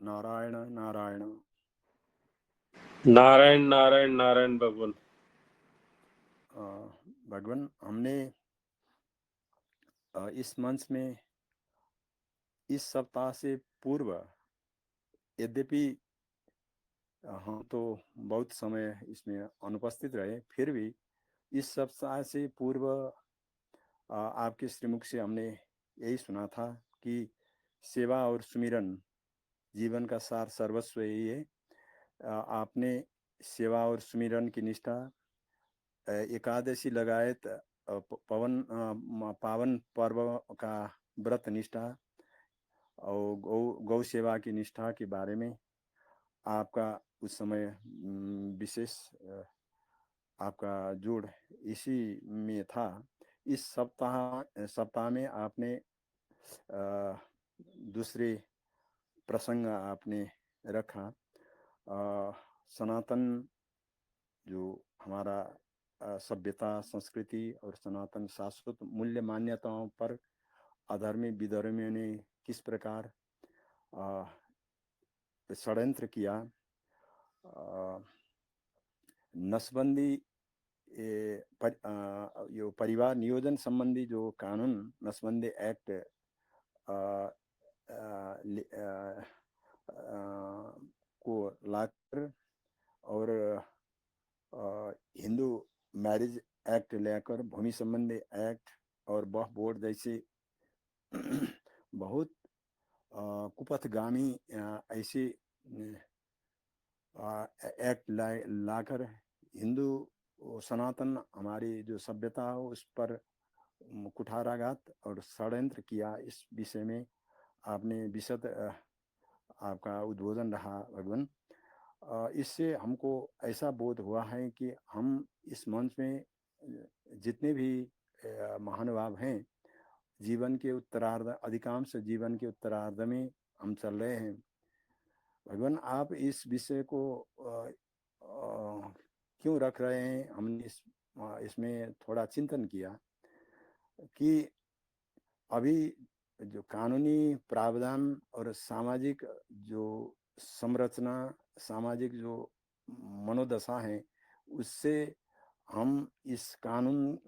नारायण नारायण। नारायण नारायण नारायण भगवान। भगवान, हमने इस मंच में इस सप्ताह से पूर्व, यद्यपि हम तो बहुत समय इसमें अनुपस्थित रहे, फिर भी इस सप्ताह से पूर्व आपके श्रीमुख से हमने यही सुना था कि सेवा और सुमिरन जीवन का सार सर्वस्व यही है। आपने सेवा और सुमिरन की निष्ठा एकादशी लगायत पावन पर्व का व्रत निष्ठा और गौ सेवा की निष्ठा के बारे में आपका उस समय विशेष आपका जोड़ इसी में था। इस सप्ताह में आपने दूसरे प्रसंग आपने रखा, सनातन जो हमारा सभ्यता, संस्कृति और सनातन शाश्वत मूल्य मान्यताओं पर अधर्मी विधर्मियों ने किस प्रकार षड्यंत्र किया। नसबंदी जो परिवार नियोजन संबंधी जो कानून नसबंदी एक्ट को लाकर और हिंदू मैरिज एक्ट लेकर भूमि संबंधी एक्ट और वक्फ बोर्ड जैसे बहुत कुपथगामी ऐसे एक्ट लाकर हिंदू सनातन हमारी जो सभ्यता हो उस पर कुठाराघात और षड्यंत्र किया। इस विषय में आपने विशद आपका उद्बोधन रहा भगवान। इससे हमको ऐसा बोध हुआ है कि हम इस मंच में जितने भी महानुभाव हैं, जीवन के उत्तरार्ध, अधिकांश जीवन के उत्तरार्ध में हम चल रहे हैं। भगवान, आप इस विषय को क्यों रख रहे हैं? हमने इसमें थोड़ा चिंतन किया कि अभी जो कानूनी प्रावधान और सामाजिक जो संरचना, सामाजिक जो मनोदशा है, उससे हम इस कानून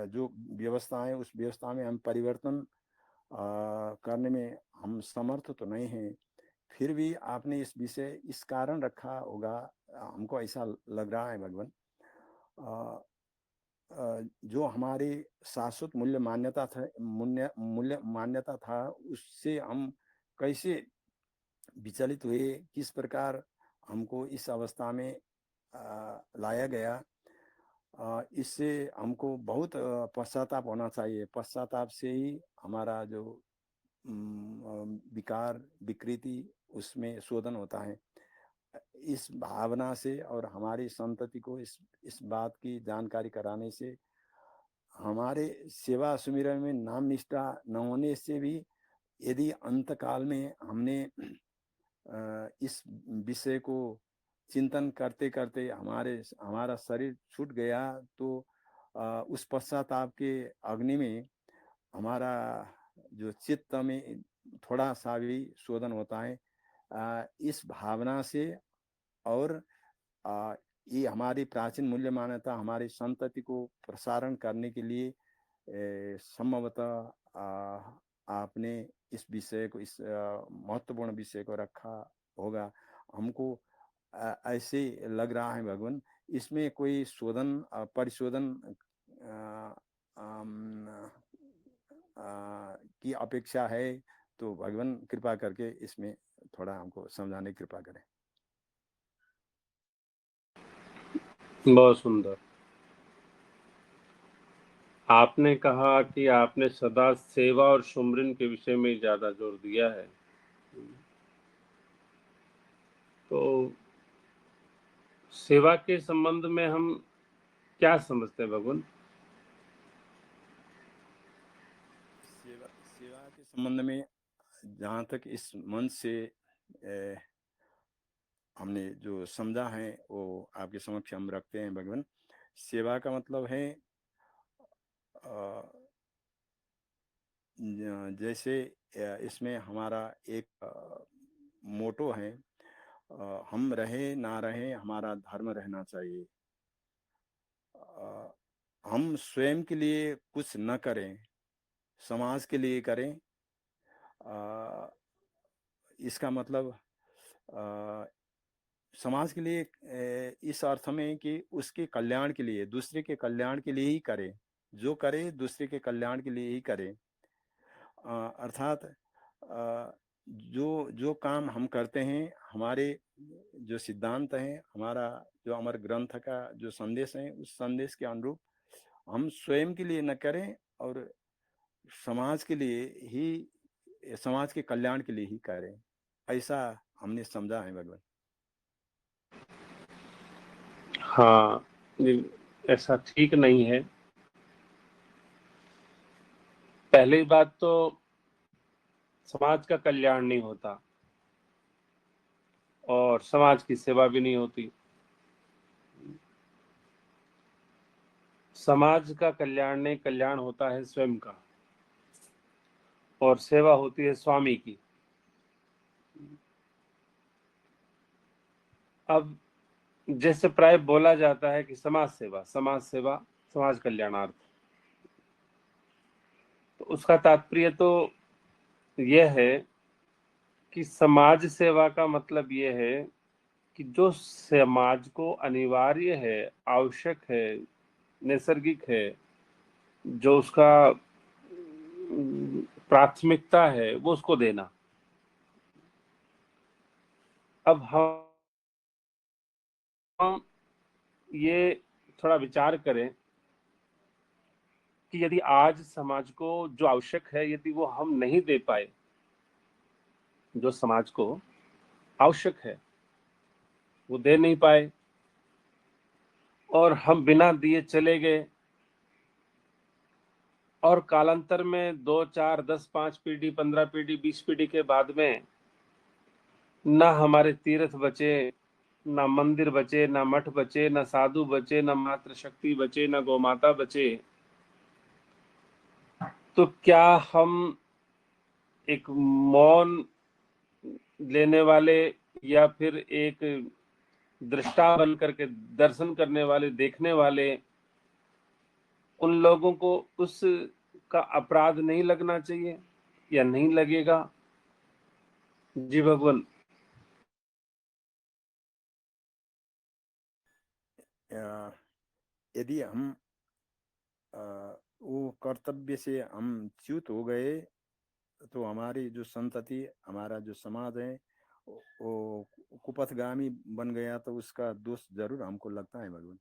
जो व्यवस्था है उस व्यवस्था में हम परिवर्तन करने में हम समर्थ तो नहीं हैं। फिर भी आपने इस विषय इस कारण रखा होगा, हमको ऐसा लग रहा है भगवान। जो हमारी शाश्वत मूल्य मान्यता था उससे हम कैसे विचलित हुए, किस प्रकार हमको इस अवस्था में लाया गया, इससे हमको बहुत पश्चाताप होना चाहिए। पश्चाताप से ही हमारा जो विकार विकृति उसमें शोधन होता है। इस भावना से और हमारी संतति को इस बात की जानकारी कराने से, हमारे सेवा सुमिरन में नाम निष्ठा न होने से भी, यदि अंतकाल में हमने इस विषय को चिंतन करते करते हमारा शरीर छूट गया तो उस पश्चाताप के अग्नि में हमारा जो चित्त में थोड़ा सा भी शोधन होता है। इस भावना से और ये हमारी प्राचीन मूल्य मान्यता हमारी संतति को प्रसारण करने के लिए संभवतः आपने इस विषय को, इस महत्वपूर्ण विषय को रखा होगा। हमको ऐसे लग रहा है भगवान, इसमें कोई शोधन परिशोधन की अपेक्षा है, तो भगवान कृपा करके इसमें थोड़ा हमको समझाने की कृपा करें। बहुत सुंदर। आपने कहा कि आपने सदा सेवा और सुमिरन के विषय में ज्यादा जोर दिया है, तो सेवा के संबंध में हम क्या समझते हैं भगवान? सेवा के संबंध में जहाँ तक इस मंच से हमने जो समझा है वो आपके समक्ष हम रखते हैं भगवान। सेवा का मतलब है जैसे इसमें हमारा एक मोटो है, हम रहे ना रहे हमारा धर्म रहना चाहिए। अ, हम स्वयं के लिए कुछ न करें, समाज के लिए करें। अ, इसका मतलब अ, समाज के लिए इस अर्थ में कि उसके कल्याण के लिए, दूसरे के कल्याण के लिए ही करे। जो करे दूसरे के कल्याण के लिए ही करे। अर्थात जो जो काम हम करते हैं, हमारे जो सिद्धांत हैं, हमारा जो अमर ग्रंथ का जो संदेश है, उस संदेश के अनुरूप हम स्वयं के लिए न करें और समाज के लिए ही, समाज के कल्याण के लिए ही करें। ऐसा हमने समझा है भगवान। हाँ, ये ऐसा ठीक नहीं है। पहली बात तो समाज का कल्याण नहीं होता और समाज की सेवा भी नहीं होती। समाज का कल्याण नहीं, कल्याण होता है स्वयं का, और सेवा होती है स्वामी की। अब जैसे प्राय बोला जाता है कि समाज सेवा, समाज सेवा, समाज कल्याणार्थ, तो उसका तात्पर्य तो यह है कि समाज सेवा का मतलब यह है कि जो समाज को अनिवार्य है, आवश्यक है, नैसर्गिक है, जो उसका प्राथमिकता है, वो उसको देना। अब हम ये थोड़ा विचार करें कि यदि आज समाज को जो आवश्यक है, यदि वो हम नहीं दे पाए, जो समाज को आवश्यक है वो दे नहीं पाए, और हम बिना दिए चले गए, और कालांतर में 2, 4, 10, 5 पीढ़ी, 15 पीढ़ी, 20 पीढ़ी के बाद में ना हमारे तीर्थ बचे, ना मंदिर बचे, ना मठ बचे, ना साधु बचे, ना मातृ शक्ति बचे, ना गौमाता बचे, तो क्या हम एक मौन लेने वाले या फिर एक दृष्टा बन करके दर्शन करने वाले, देखने वाले, उन लोगों को उस का अपराध नहीं लगना चाहिए या नहीं लगेगा? जी भगवान। यदि हम वो कर्तव्य से हम च्युत हो गए, तो हमारी जो संतति, हमारा जो समाज है, वो कुपथगामी बन गया, तो उसका दोष जरूर हमको लगता है भगवान।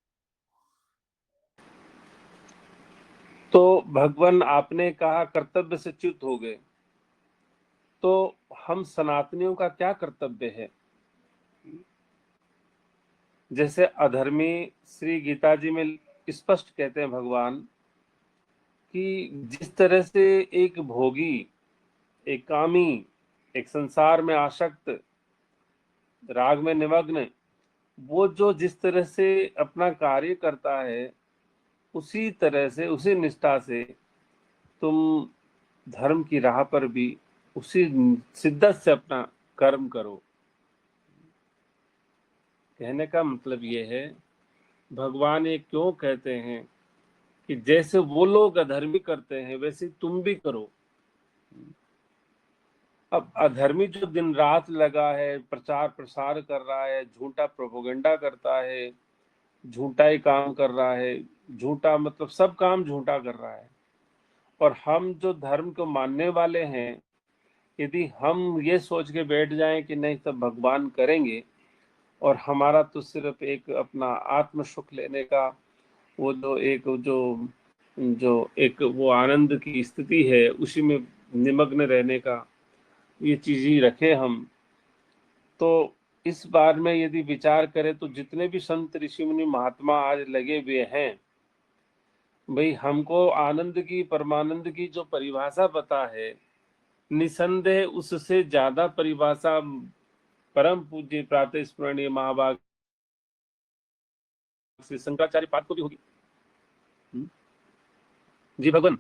तो भगवान, आपने कहा कर्तव्य से च्युत हो गए, तो हम सनातनियों का क्या कर्तव्य है? जैसे अधर्मी श्री गीता जी में स्पष्ट कहते हैं भगवान कि जिस तरह से एक भोगी, एक कामी, एक संसार में आसक्त, राग में निमग्न, वो जो जिस तरह से अपना कार्य करता है, उसी तरह से, उसी निष्ठा से तुम धर्म की राह पर भी उसी शिद्दत से अपना कर्म करो। कहने का मतलब ये है, भगवान ये क्यों कहते हैं कि जैसे वो लोग अधर्मी करते हैं वैसे तुम भी करो। अब अधर्मी जो दिन रात लगा है, प्रचार प्रसार कर रहा है, झूठा प्रोपोगंडा करता है, झूठा ही काम कर रहा है, झूठा मतलब सब काम झूठा कर रहा है, और हम जो धर्म को मानने वाले हैं, यदि हम ये सोच के बैठ जाएं कि नहीं सब भगवान करेंगे, और हमारा तो सिर्फ एक अपना आत्म सुख लेने का वो जो एक वो आनंद की स्थिति है, उसी में निमग्न रहने का ये चीज ही रखे हम, तो इस बार में यदि विचार करें तो जितने भी संत ऋषि मुनि महात्मा आज लगे हुए हैं, भाई हमको आनंद की, परमानंद की जो परिभाषा पता है, निसंदेह उससे ज्यादा परिभाषा परम पूज्य प्रातः स्मरणीय महाभाग श्री शंकराचार्य पाद को भी होगी। जी भगवान।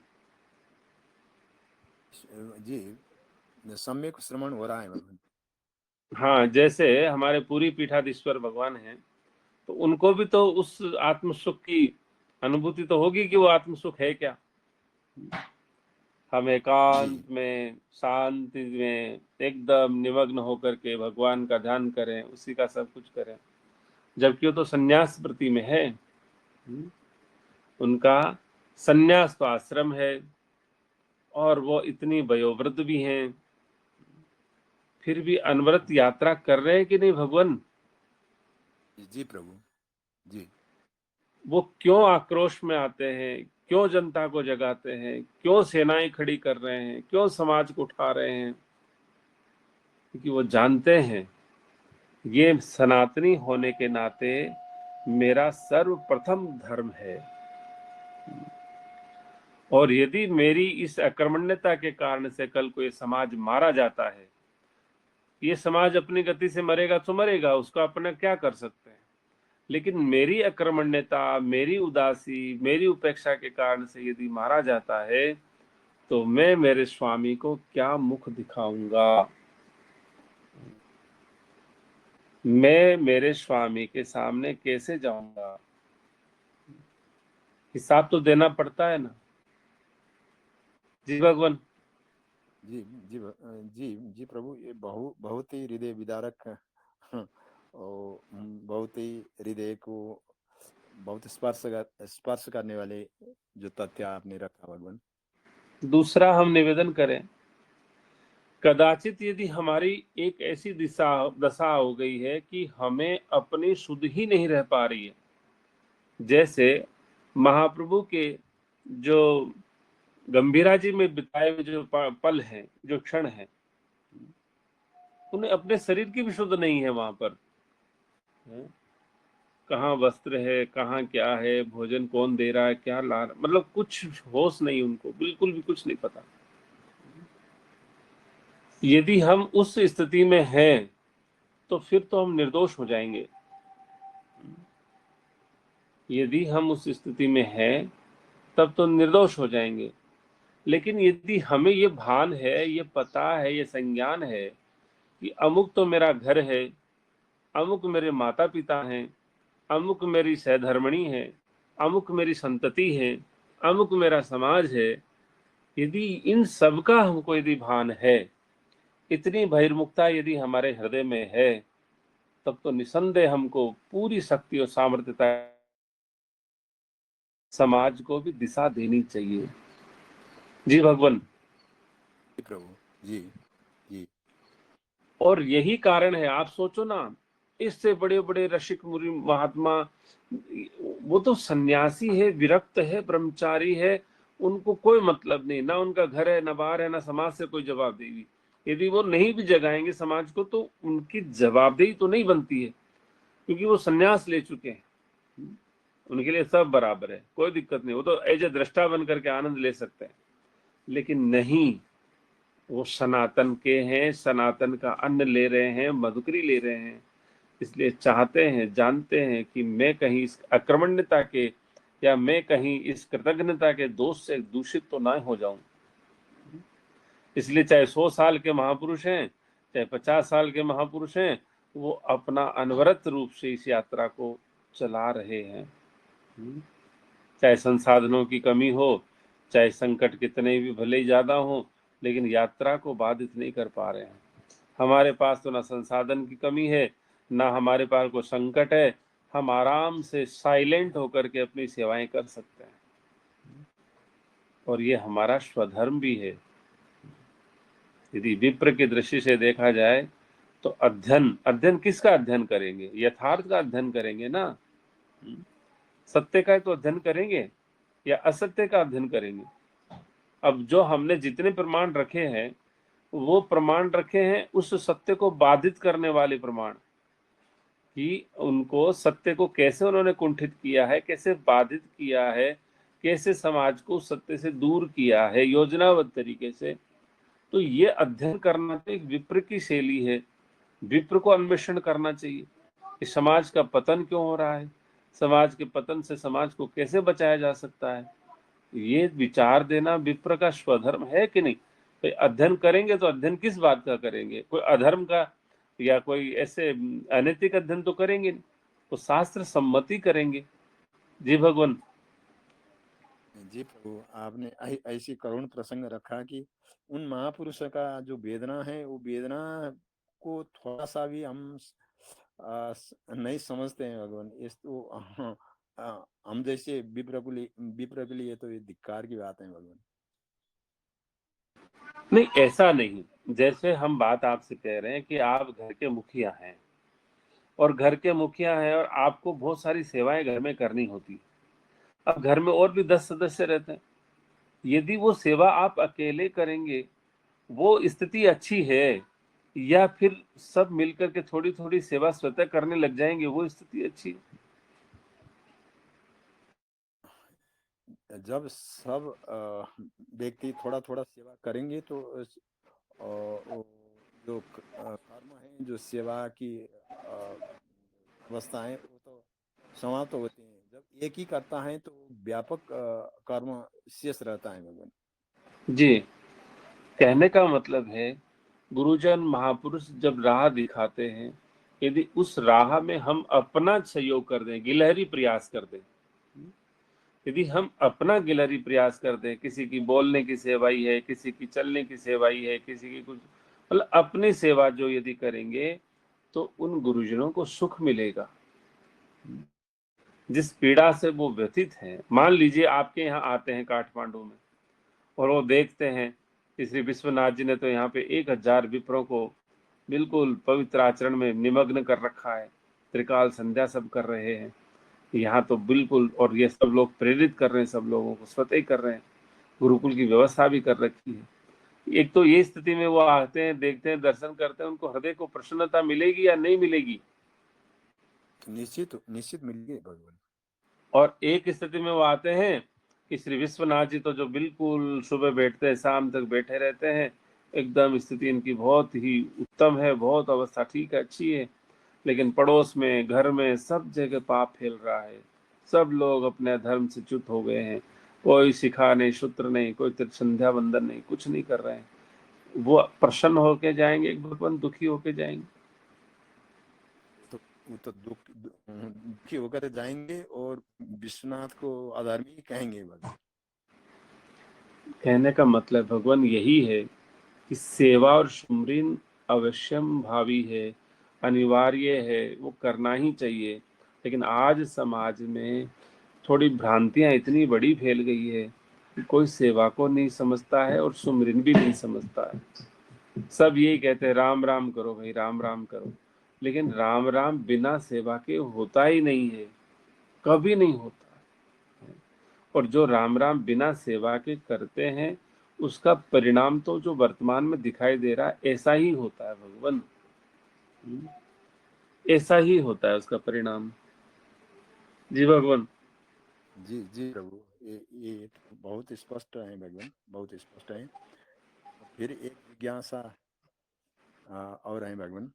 जी सम्यक श्रवण हो रहा है भगवान। हाँ, जैसे हमारे पूरी पीठाधीश्वर भगवान हैं, तो उनको भी तो उस आत्म सुख की अनुभूति तो होगी कि वो आत्म सुख है क्या। हम जी एकांत में, शांति में एकदम निमग्न होकर के भगवान का ध्यान करें, उसी का सब कुछ करें, जबकि वो तो संन्यास प्रति में है। उनका संन्यास तो आश्रम है, और वो इतनी वयोवृद्ध भी हैं, फिर भी अनवरत यात्रा कर रहे हैं कि नहीं भगवान। जी प्रभु जी। वो क्यों आक्रोश में आते हैं, क्यों जनता को जगाते हैं, क्यों सेनाएं खड़ी कर रहे हैं, क्यों समाज को उठा रहे हैं, क्योंकि वो जानते हैं ये सनातनी होने के नाते मेरा सर्वप्रथम धर्म है, और यदि मेरी इस अकर्मण्यता के कारण से कल को ये समाज मारा जाता है, ये समाज अपनी गति से मरेगा तो मरेगा, उसका अपना क्या कर सकते हैं, लेकिन मेरी अकर्मण्यता, मेरी उदासी, मेरी उपेक्षा के कारण से यदि मारा जाता है, तो मैं मेरे स्वामी को क्या मुख दिखाऊंगा। मैं मेरे स्वामी के सामने कैसे जाऊंगा। हिसाब तो देना पड़ता है ना। जी भगवान। जी जी जी जी प्रभु, ये बहुत ही हृदय विदारक और बहुत ही हृदय को बहुत स्पर्श करने वाले जो तथ्य आपने रखा भगवान। दूसरा हम निवेदन करें, कदाचित यदि हमारी एक ऐसी दशा हो गई है कि हमें अपनी सुध ही नहीं रह पा रही है, जैसे महाप्रभु के जो गंभीरा जी में बिताए हुए जो पल हैं, जो क्षण हैं, उन्हें अपने शरीर की भी शुद्ध नहीं है वहां पर। कहाँ वस्त्र है, कहाँ क्या है, भोजन कौन दे रहा है, क्या ला रहा, मतलब कुछ होश नहीं, उनको बिल्कुल भी कुछ नहीं पता। यदि हम उस स्थिति में हैं, तो फिर तो हम निर्दोष हो जाएंगे। यदि हम उस स्थिति में हैं, तब तो निर्दोष हो जाएंगे। लेकिन यदि हमें ये भान है, ये पता है, ये संज्ञान है कि अमुक तो मेरा घर है, अमुक मेरे माता पिता हैं, अमुक मेरी सहधर्मिणी है, अमुक मेरी संतति है, अमुक मेरा समाज है, यदि इन सब का हमको यदि भान है, इतनी बहिर्मुखता यदि हमारे हृदय में है, तब तो निसंदेह हमको पूरी शक्ति और सामर्थ्यता समाज को भी दिशा देनी चाहिए। जी भगवान। जी प्रभु जी जी। और यही कारण है, आप सोचो ना, इससे बड़े बड़े ऋषिक मुनि महात्मा, वो तो सन्यासी है, विरक्त है, ब्रह्मचारी है, उनको कोई मतलब नहीं, ना उनका घर है, ना बाहर है, ना समाज से कोई जवाबदेही। यदि वो नहीं भी जगाएंगे समाज को, तो उनकी जवाबदेही तो नहीं बनती है, क्योंकि वो सन्यास ले चुके हैं। उनके लिए सब बराबर है, कोई दिक्कत नहीं, वो तो एज ए दृष्टा बन करके आनंद ले सकते हैं। लेकिन नहीं, वो सनातन के हैं, सनातन का अन्न ले रहे हैं, मधुकरी ले रहे हैं, इसलिए चाहते हैं, जानते हैं कि मैं कहीं इस अक्रमण्यता के, या मैं कहीं इस कृतज्ञता के दोष से दूषित तो ना हो जाऊं। इसलिए चाहे 100 साल के महापुरुष हैं, चाहे 50 साल के महापुरुष हैं, वो अपना अनवरत रूप से इस यात्रा को चला रहे हैं। चाहे संसाधनों की कमी हो, चाहे संकट कितने भी भले ही ज्यादा हो, लेकिन यात्रा को बाधित नहीं कर पा रहे हैं। हमारे पास तो ना संसाधन की कमी है, ना हमारे पास कोई संकट है, हम आराम से साइलेंट होकर के अपनी सेवाएं कर सकते हैं, और ये हमारा स्वधर्म भी है। यदि विप्र की दृष्टि से देखा जाए, तो अध्ययन किसका अध्ययन करेंगे? यथार्थ का अध्ययन करेंगे ना। सत्य का तो अध्ययन करेंगे या असत्य का अध्ययन करेंगे? अब जो हमने जितने प्रमाण रखे हैं, वो प्रमाण रखे हैं उस सत्य को बाधित करने वाले प्रमाण, कि उनको सत्य को कैसे उन्होंने कुंठित किया है, कैसे बाधित किया है, कैसे समाज को सत्य से दूर किया है योजनाबद्ध तरीके से। तो ये अध्ययन करना तो एक विप्र की शैली है। विप्र को अन्वेषण करना चाहिए कि समाज का पतन क्यों हो रहा है, समाज के पतन से समाज को कैसे बचाया जा सकता है। ये विचार देना विप्र का स्वधर्म है कि नहीं? तो अध्ययन करेंगे तो अध्ययन किस बात का करेंगे? कोई अधर्म का या कोई ऐसे अनैतिक अध्ययन तो करेंगे नहीं, तो शास्त्र सम्मति करेंगे। जी भगवान। जी प्रभु, आपने ऐसी करुण प्रसंग रखा कि उन महापुरुषों का जो वेदना है, वो वेदना को थोड़ा सा भी हम नहीं समझते हैं भगवान। इस तो हम जैसे विप्र के लिए तो ये धिक्कार की बात है भगवान। नहीं, ऐसा नहीं। जैसे हम बात आपसे कह रहे हैं कि आप घर के मुखिया हैं, और घर के मुखिया हैं और आपको बहुत सारी सेवाएं घर में करनी होती। अब घर में और भी 10 सदस्य रहते हैं, यदि वो सेवा आप अकेले करेंगे, वो स्थिति अच्छी है, या फिर सब मिलकर के थोड़ी थोड़ी सेवा स्वतः करने लग जाएंगे, वो स्थिति अच्छी है? जब सब व्यक्ति थोड़ा थोड़ा सेवा करेंगे तो वो जो कर्म है, जो सेवा की अवस्था है, वो तो समाप्त होती हैं। जब एक ही करता है तो व्यापक कर्म शेष रहता है भगवान। जी, कहने का मतलब है, गुरुजन महापुरुष जब राह दिखाते हैं, यदि उस राह में हम अपना सहयोग कर दें, गिलहरी प्रयास कर दें, यदि हम अपना गिलहरी प्रयास कर दें, किसी की बोलने की सेवाई है, किसी की चलने की सेवाई है, किसी की कुछ, मतलब अपनी सेवा जो यदि करेंगे, तो उन गुरुजनों को सुख मिलेगा। जिस पीड़ा से वो व्यथित हैं, मान लीजिए आपके यहाँ आते हैं काठमांडू में, और वो देखते हैं कि श्री विश्वनाथ जी ने तो यहाँ पे 1000 विप्रों को बिल्कुल पवित्र आचरण में निमग्न कर रखा है, त्रिकाल संध्या सब कर रहे हैं यहाँ तो बिल्कुल, और ये सब लोग प्रेरित कर रहे हैं, सब लोगों को स्वतः कर रहे हैं, गुरुकुल की व्यवस्था भी कर रखी है। एक तो ये स्थिति में वो आते हैं, देखते हैं, दर्शन करते हैं, उनको हृदय को प्रसन्नता मिलेगी या नहीं मिलेगी? निश्चित निश्चित मिलिए भगवान। और एक स्थिति में वो आते हैं कि श्री विश्वनाथ जी तो जो बिल्कुल सुबह बैठते हैं, शाम तक बैठे रहते हैं, एकदम स्थिति इनकी बहुत ही उत्तम है, बहुत अवस्था ठीक है, अच्छी है, लेकिन पड़ोस में, घर में, सब जगह पाप फैल रहा है, सब लोग अपने धर्म से च्युत हो गए हैं, कोई शिखा नहीं, सूत्र नहीं, कोई संध्या वंदन नहीं, कुछ नहीं कर रहे हैं। वो प्रसन्न होके जाएंगे, भगवान दुखी होके जाएंगे? तो वो तो दुखी होकर जाएंगे और विश्वनाथ को अधर्मी कहेंगे भगवान। कहने का मतलब भगवान यही है कि सेवा और सुमरन अवश्यम भावी है, अनिवार्य है, वो करना ही चाहिए। लेकिन आज समाज में थोड़ी भ्रांतियां इतनी बड़ी फैल गई है कि कोई सेवा को नहीं समझता है और सुमरन भी नहीं समझता है। सब यही कहते हैं राम राम करो भाई, राम राम करो, लेकिन राम राम बिना सेवा के होता ही नहीं है, कभी नहीं होता। और जो राम राम बिना सेवा के करते हैं, उसका परिणाम तो जो वर्तमान में दिखाई दे रहा है ऐसा ही होता है भगवान। ऐसा ही होता है उसका परिणाम। जी भगवान। जी जी प्रभु, ये तो बहुत स्पष्ट है भगवान, बहुत स्पष्ट है। फिर एक जिज्ञासा और है भगवान।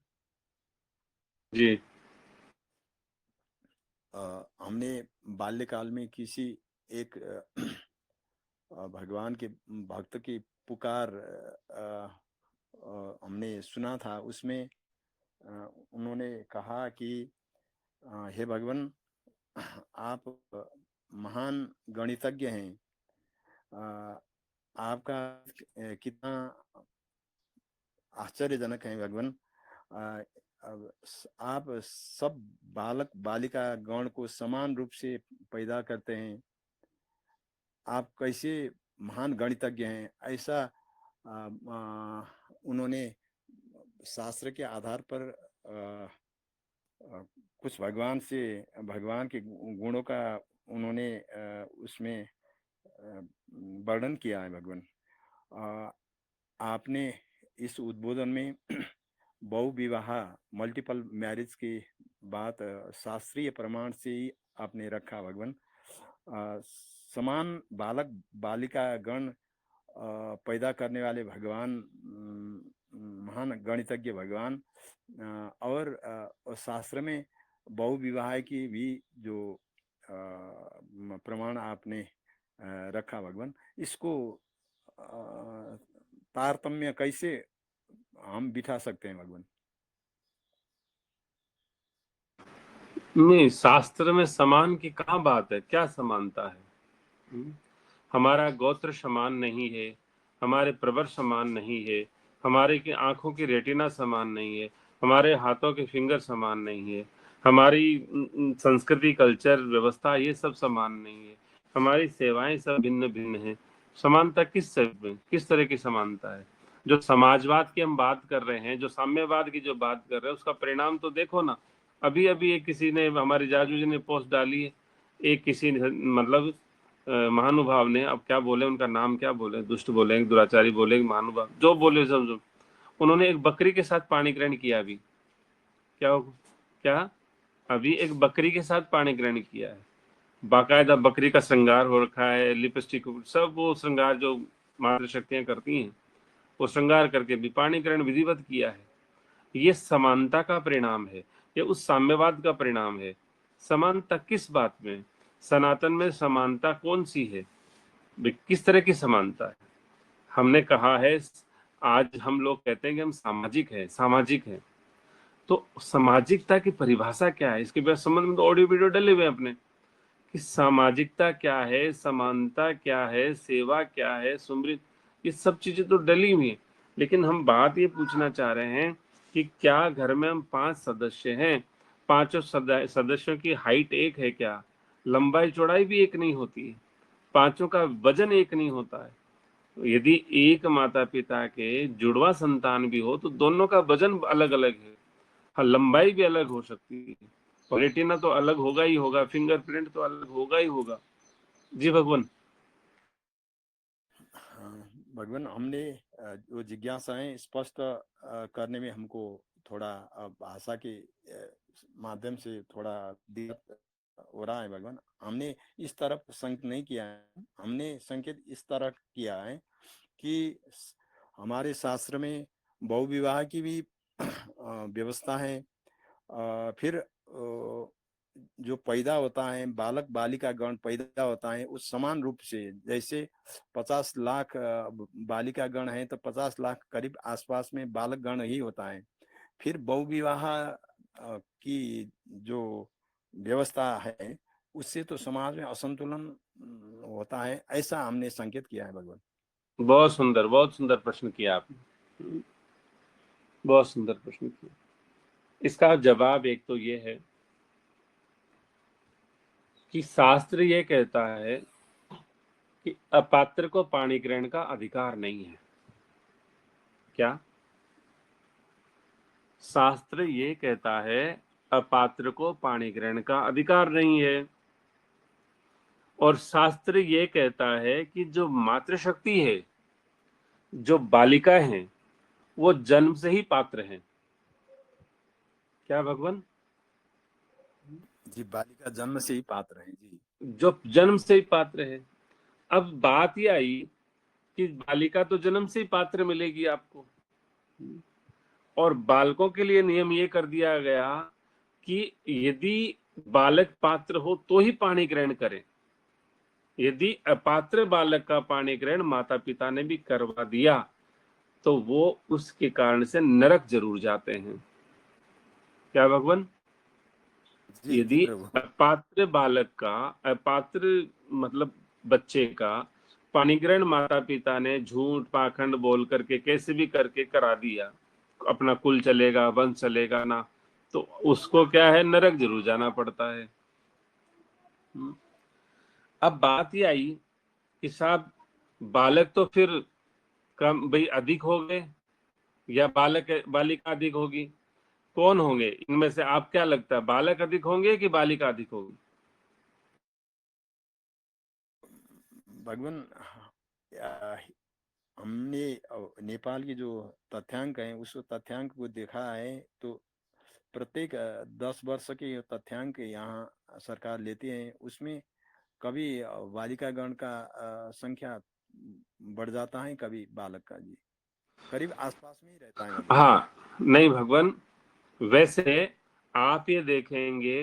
जी। हमने बाल्यकाल में किसी एक भगवान के भक्त की पुकार हमने सुना था। उसमें उन्होंने कहा कि हे भगवान, आप महान गणितज्ञ हैं। आपका कितना आश्चर्यजनक है भगवान। अ, आप सब बालक बालिका गण को समान रूप से पैदा करते हैं। आप कैसे महान गणितज्ञ हैं, ऐसा उन्होंने शास्त्र के आधार पर कुछ भगवान के गुणों का उन्होंने उसमें वर्णन किया है भगवान। अ, आपने इस उद्बोधन में बहु विवाह, मल्टीपल मैरिज की बात शास्त्रीय प्रमाण से ही आपने रखा भगवान। अ, समान बालक बालिका गण पैदा करने वाले भगवान, महान गणितज्ञ भगवान। और शास्त्र में बहु विवाह की भी जो प्रमाण आपने रखा भगवान, इसको तारतम्य कैसे हम बिठा सकते हैं भगवान? नहीं, शास्त्र में समान की कहाँ बात है, क्या समानता है? हमारा गोत्र समान नहीं है, हमारे प्रवर समान नहीं है, हमारे की आंखों की रेटिना समान नहीं है, हमारे हाथों के फिंगर समान नहीं है, हमारी संस्कृति, कल्चर, व्यवस्था ये सब समान नहीं है, हमारी सेवाएं सब भिन्न भिन्न है। समानता किस तरह की समानता है? जो समाजवाद की हम बात कर रहे हैं, जो साम्यवाद की जो बात कर रहे हैं, उसका परिणाम तो देखो ना। अभी अभी एक किसी ने, हमारे जाजू जी ने पोस्ट डाली है, एक किसी ने, मतलब महानुभाव ने, अब क्या बोले, उनका नाम क्या बोले, दुष्ट बोलेंगे, दुराचारी बोलेंगे, महानुभाव जो बोले समझो, उन्होंने एक बकरी के साथ पाणी ग्रहण किया। अभी क्या अभी एक बकरी के साथ पाणी ग्रहण किया है। बाकायदा बकरी का श्रृंगार हो रखा है, लिपस्टिक, सब वो श्रृंगार जो मातृ शक्तियां करती हैं, वो श्रृंगार करके भी पाणी ग्रहण विधिवत किया है। ये समानता का परिणाम है, ये उस साम्यवाद का परिणाम है। समानता किस बात में? सनातन में समानता कौन सी है? किस तरह की समानता है? हमने कहा है, आज हम लोग कहते हैं कि हम सामाजिक हैं। तो सामाजिकता की परिभाषा क्या है? इसके संबंध में तो ऑडियो वीडियो डले हुए हैं अपने, कि सामाजिकता क्या है, समानता क्या है, सेवा क्या है, सुमृत, ये सब चीजें तो डली हुई है। लेकिन हम बात ये पूछना चाह रहे हैं कि क्या घर में हम 5 सदस्य हैं, पांचों सदस्यों की हाइट एक है क्या? लंबाई चौड़ाई भी एक नहीं होती है, पांचों का वजन एक नहीं होता है। तो यदि एक माता पिता के जुड़वा संतान भी हो तो दोनों का वजन अलग अलग है, हाँ, लंबाई भी अलग हो सकती है, और रेटिना तो अलग होगा ही होगा, फिंगरप्रिंट तो अलग होगा ही होगा। जी भगवान। भगवान, हमने जो जिज्ञासाएं स्पष्ट करने में हमको थोड़ा भाषा के माध्यम से थोड़ा दिक्कत हो रहा है भगवान। हमने इस तरफ संकेत नहीं किया है, हमने संकेत इस तरह किया है कि हमारे शास्त्र में बहुविवाह की भी व्यवस्था है। फिर जो पैदा होता है, बालक बालिका गण पैदा होता है, उस समान रूप से, जैसे 50 लाख बालिका गण है तो 50 लाख करीब आसपास में बालक गण ही होता है। फिर बहुविवाह की जो व्यवस्था है, उससे तो समाज में असंतुलन होता है, ऐसा हमने संकेत किया है भगवान। बहुत सुंदर प्रश्न किया आपने, बहुत सुंदर प्रश्न किया। इसका जवाब एक तो ये है कि शास्त्र ये कहता है कि अपात्र को पाणी ग्रहण का अधिकार नहीं है। क्या शास्त्र ये कहता है? अपात्र को पाणी ग्रहण का अधिकार नहीं है। और शास्त्र ये कहता है कि जो मातृशक्ति है, जो बालिका हैं, वो जन्म से ही पात्र हैं। क्या भगवान? जी, बालिका जन्म से ही पात्र है जी। जो जन्म से ही पात्र है। अब बात ये आई कि बालिका तो जन्म से ही पात्र मिलेगी आपको, और बालकों के लिए नियम ये कर दिया गया कि यदि बालक पात्र हो तो ही पाणी ग्रहण करें। यदि अपात्र बालक का पाणी ग्रहण माता पिता ने भी करवा दिया तो वो उसके कारण से नरक जरूर जाते हैं। क्या भगवान? जी जी यदि प्रभु। अपात्र बालक का, अपात्र मतलब बच्चे का पाणी ग्रहण माता पिता ने झूठ पाखंड बोल करके कैसे भी करके करा दिया, अपना कुल चलेगा, वंश चलेगा ना, तो उसको क्या है, नरक जरूर जाना पड़ता है। अब बात ये आई कि साहब, बालक तो फिर कम भाई अधिक हो गए, या बालक बालिका अधिक होगी? कौन होंगे इनमें से? आप क्या लगता है, बालक अधिक होंगे कि बालिका अधिक होगी? भगवान, हमने नेपाल की जो तथ्यांक है, उस तथ्यांक को देखा है, तो प्रत्येक 10 वर्ष के तथ्यांक यहाँ सरकार लेती है, उसमें कभी बालिका गण का संख्या बढ़ जाता है, कभी बालक का जी, करीब आसपास में ही रहता है भगवान। हाँ, नहीं भगवान, वैसे आप ये देखेंगे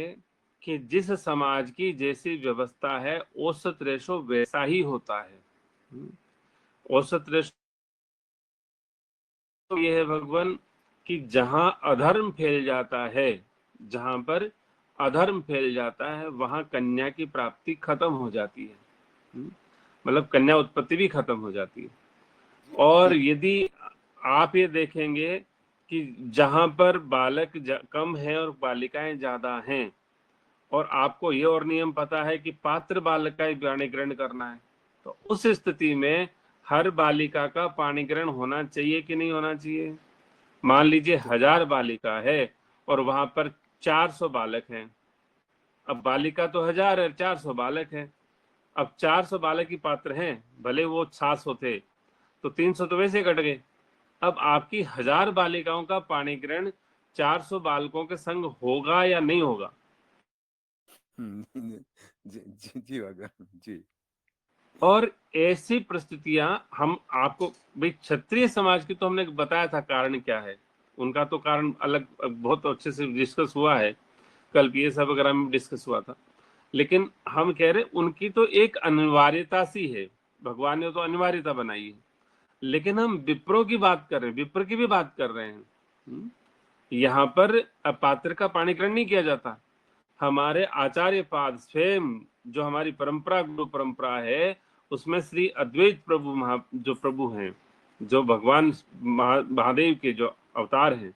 कि जिस समाज की जैसी व्यवस्था है, औसत रेशो वैसा ही होता है। औसत रेशो तो ये है भगवान कि जहां अधर्म फैल जाता है, जहां पर अधर्म फैल जाता है, वहां कन्या की प्राप्ति खत्म हो जाती है। मतलब कन्या उत्पत्ति भी खत्म हो जाती है। और यदि आप ये देखेंगे कि जहां पर बालक कम है और बालिकाएं ज्यादा हैं, और आपको ये और नियम पता है कि पात्र बालक का ही पाणी ग्रहण करना है, तो उस स्थिति में हर बालिका का पाणी ग्रहण होना चाहिए कि नहीं होना चाहिए? मान लीजिए 1000 बालिका है और वहां पर 400 बालक हैं। अब बालिका तो 1000 है, 400 बालक हैं। अब 400 बालक ही पात्र हैं, भले वो 700 थे, तो 300 तो वैसे कट गए। अब आपकी 1000 बालिकाओं का पाणी ग्रहण 400 बालकों के संग होगा या नहीं होगा? जी भगवान जी। और ऐसी परिस्थितियां हम आपको, भाई क्षत्रिय समाज की तो हमने बताया था कारण क्या है, उनका तो कारण अलग बहुत अच्छे से डिस्कस हुआ है, कल ये सब वगैरह में डिस्कस हुआ था। लेकिन हम कह रहे उनकी तो एक अनिवार्यता सी है, भगवान ने तो अनिवार्यता बनाई है। लेकिन हम विप्रों की बात कर रहे हैं, विप्र की भी बात कर रहे हैं। यहाँ पर अपात्र का पाणी ग्रहण नहीं किया जाता। हमारे आचार्य पाद स्वयं, जो हमारी परंपरा गुरु परंपरा है, उसमें श्री अद्वैत प्रभु जो प्रभु हैं, जो भगवान महादेव के जो अवतार हैं,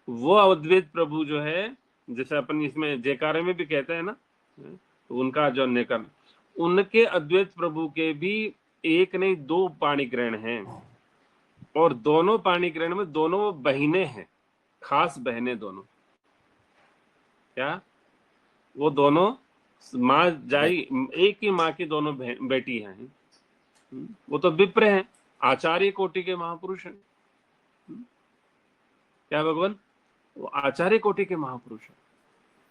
वो अद्वैत प्रभु जो है, जैसे अपन इसमें जयकारे में भी कहते हैं ना, तो उनका जो नेकर, उनके अद्वैत प्रभु के भी एक नहीं 2 पाणी ग्रहण हैं, और दोनों पाणी ग्रहण में दोनों बहिनें हैं, खास बहनें दोनों। क्या वो दोनों माँ जाई, एक ही माँ की दोनों बेटी हैं। वो तो विप्र हैं, आचार्य कोटि के महापुरुष हैं। क्या भगवान? वो आचार्य कोटि के महापुरुष हैं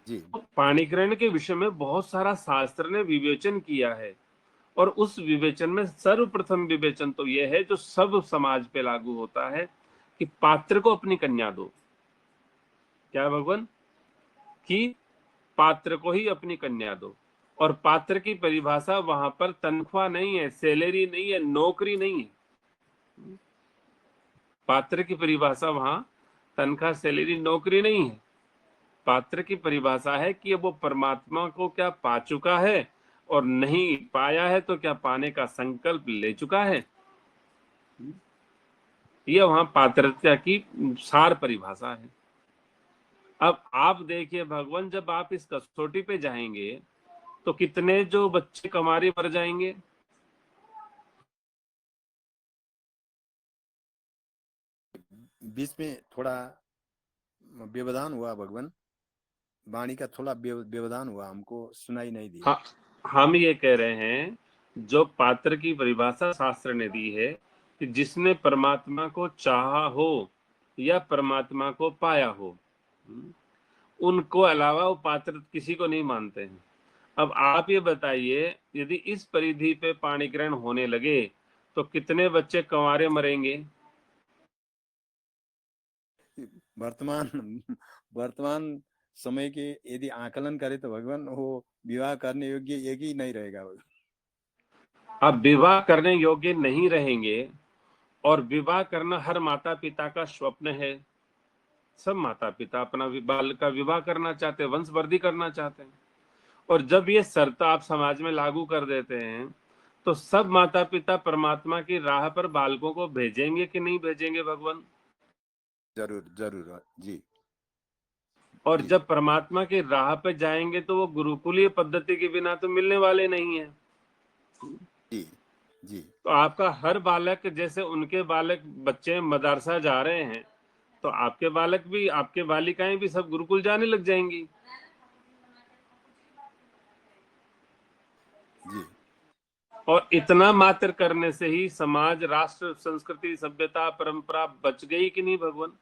जी। तो पाणी ग्रहण के विषय में बहुत सारा शास्त्र ने विवेचन किया है, और उस विवेचन में सर्वप्रथम विवेचन तो यह है जो सब समाज पे लागू होता है कि पात्र को अपनी कन्या दो। क्या भगवान? कि पात्र को ही अपनी कन्या दो। और पात्र की परिभाषा वहां पर तनख्वाह नहीं है, सैलरी नहीं है, नौकरी नहीं है। पात्र की परिभाषा वहां तनख्वाह, सैलरी, नौकरी नहीं है। पात्र की परिभाषा है कि वो परमात्मा को क्या पा चुका है, और नहीं पाया है तो क्या पाने का संकल्प ले चुका है। यह वहां पात्रता की सार परिभाषा है। अब आप देखिए भगवान, जब आप इस कसौटी पे जाएंगे तो कितने जो बच्चे कमारी मर जाएंगे। बीच में थोड़ा व्यवधान हुआ भगवान, वाणी का थोड़ा व्यवधान हुआ, हमको सुनाई नहीं दिया। हाँ, हम ये कह रहे हैं जो पात्र की परिभाषा शास्त्र ने दी है कि जिसने परमात्मा को चाहा हो या परमात्मा को पाया हो, उनको अलावा वो पात्र किसी को नहीं मानते हैं। अब आप ये बताइए, यदि इस परिधि पे पाणी ग्रहण होने लगे तो कितने बच्चे कंवारे मरेंगे? वर्तमान वर्तमान समय के यदि आकलन करें तो भगवान वो विवाह करने योग्य एक ही नहीं रहेगा। अब विवाह करने योग्य नहीं रहेंगे, और विवाह करना हर माता पिता का स्वप्न है। सब माता पिता अपना बाल का विवाह करना चाहते हैं, वंशवृद्धि करना चाहते हैं। और जब ये शर्त आप समाज में लागू कर देते हैं तो सब माता पिता परमात्मा की राह पर बालकों को भेजेंगे कि नहीं भेजेंगे भगवान? जरूर जरूर जी। और जी जब परमात्मा की राह पे जाएंगे तो वो गुरुकुलीय पद्धति के बिना तो मिलने वाले नहीं है। जी जी। तो आपका हर बालक, जैसे उनके बालक बच्चे मदरसा जा रहे हैं, तो आपके बालक भी, आपके बालिकाएं भी सब गुरुकुल जाने लग जाएंगी। जी और इतना मात्र करने से ही समाज, राष्ट्र, संस्कृति, सभ्यता, परंपरा बच गई कि नहीं भगवान?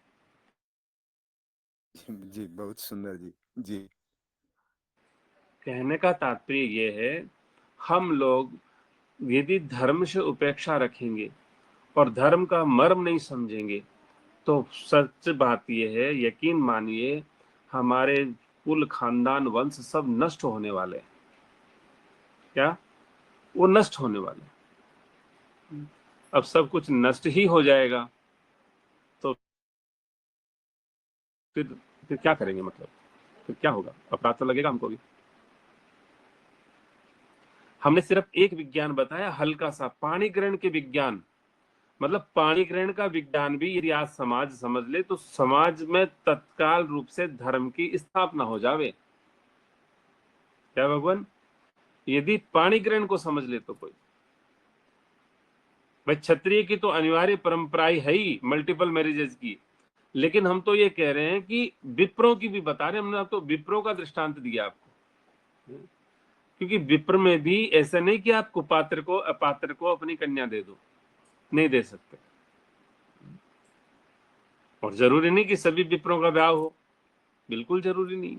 जी बहुत सुंदर जी। जी कहने का तात्पर्य ये है, हम लोग यदि धर्म से उपेक्षा रखेंगे और धर्म का मर्म नहीं समझेंगे तो सच बात यह है, यकीन मानिए, हमारे कुल, खानदान, वंश सब नष्ट होने वाले हैं। क्या? वो नष्ट होने वाले हैं। अब सब कुछ नष्ट ही हो जाएगा तो फिर क्या करेंगे, मतलब फिर क्या होगा? अपराध तो लगेगा हमको भी। हमने सिर्फ एक विज्ञान बताया, हल्का सा पाणी ग्रहण के विज्ञान, मतलब पाणी ग्रहण का विज्ञान भी यदि आज समाज समझ ले तो समाज में तत्काल रूप से धर्म की स्थापना हो जावे। क्या भगवान? यदि पाणी ग्रहण को समझ ले तो कोई, भाई क्षत्रिय की तो अनिवार्य परंपरा ही है ही मल्टीपल मैरिजेस की, लेकिन हम तो ये कह रहे हैं कि विप्रों की भी बता रहे हैं। हमने तो विप्रों का दृष्टांत दिया आपको, क्योंकि विप्र में भी ऐसा नहीं कि आप कुपात्र को अपात्र को अपनी कन्या दे दो, नहीं दे सकते। और जरूरी नहीं कि सभी विप्रों का ब्याह हो, बिल्कुल जरूरी नहीं।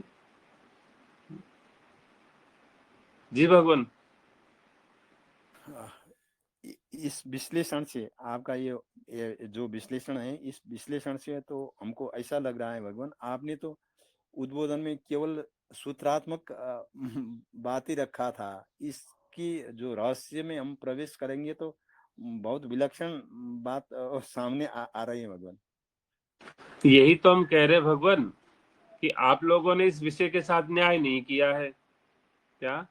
जी भगवान। इस विश्लेषण से आपका ये जो विश्लेषण है, इस विश्लेषण से तो हमको ऐसा लग रहा है भगवान, आपने तो उद्बोधन में केवल सूत्रात्मक बात ही रखा था। इसकी जो रहस्य में हम प्रवेश करेंगे तो बहुत विलक्षण बात सामने आ रही है भगवान। यही तो हम कह रहे हैं भगवान कि आप लोगों ने इस विषय के साथ न्याय नहीं किया है। क्या?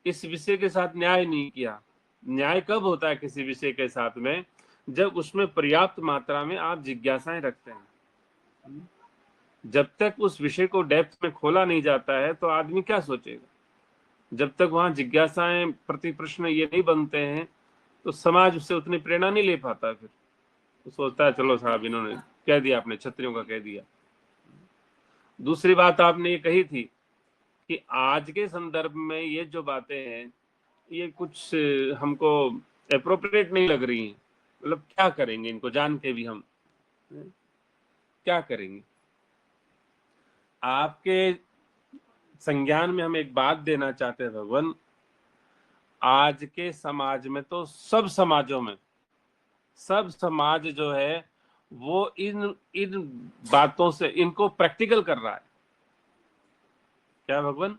इस विषय के साथ न्याय नहीं किया। न्याय कब होता है किसी विषय के साथ में? जब उसमें पर्याप्त मात्रा में आप जिज्ञासाएं रखते हैं। जब तक उस विषय को डेप्थ में खोला नहीं जाता है तो आदमी क्या सोचेगा? जब तक वहां जिज्ञासाएं, प्रति प्रश्न ये नहीं बनते हैं तो समाज उससे उतनी प्रेरणा नहीं ले पाता। फिर तो सोचता है चलो साहब इन्होंने कह दिया, आपने क्षत्रियों का कह दिया। दूसरी बात आपने ये कही थी कि आज के संदर्भ में ये जो बातें हैं ये कुछ हमको एप्रोप्रिएट नहीं लग रही हैं। मतलब क्या करेंगे इनको जान के भी हम क्या करेंगे? आपके संज्ञान में हम एक बात देना चाहते हैं भगवान, आज के समाज में तो सब समाजों में सब समाज जो है वो इन इन बातों से इनको प्रैक्टिकल कर रहा है। क्या भगवान?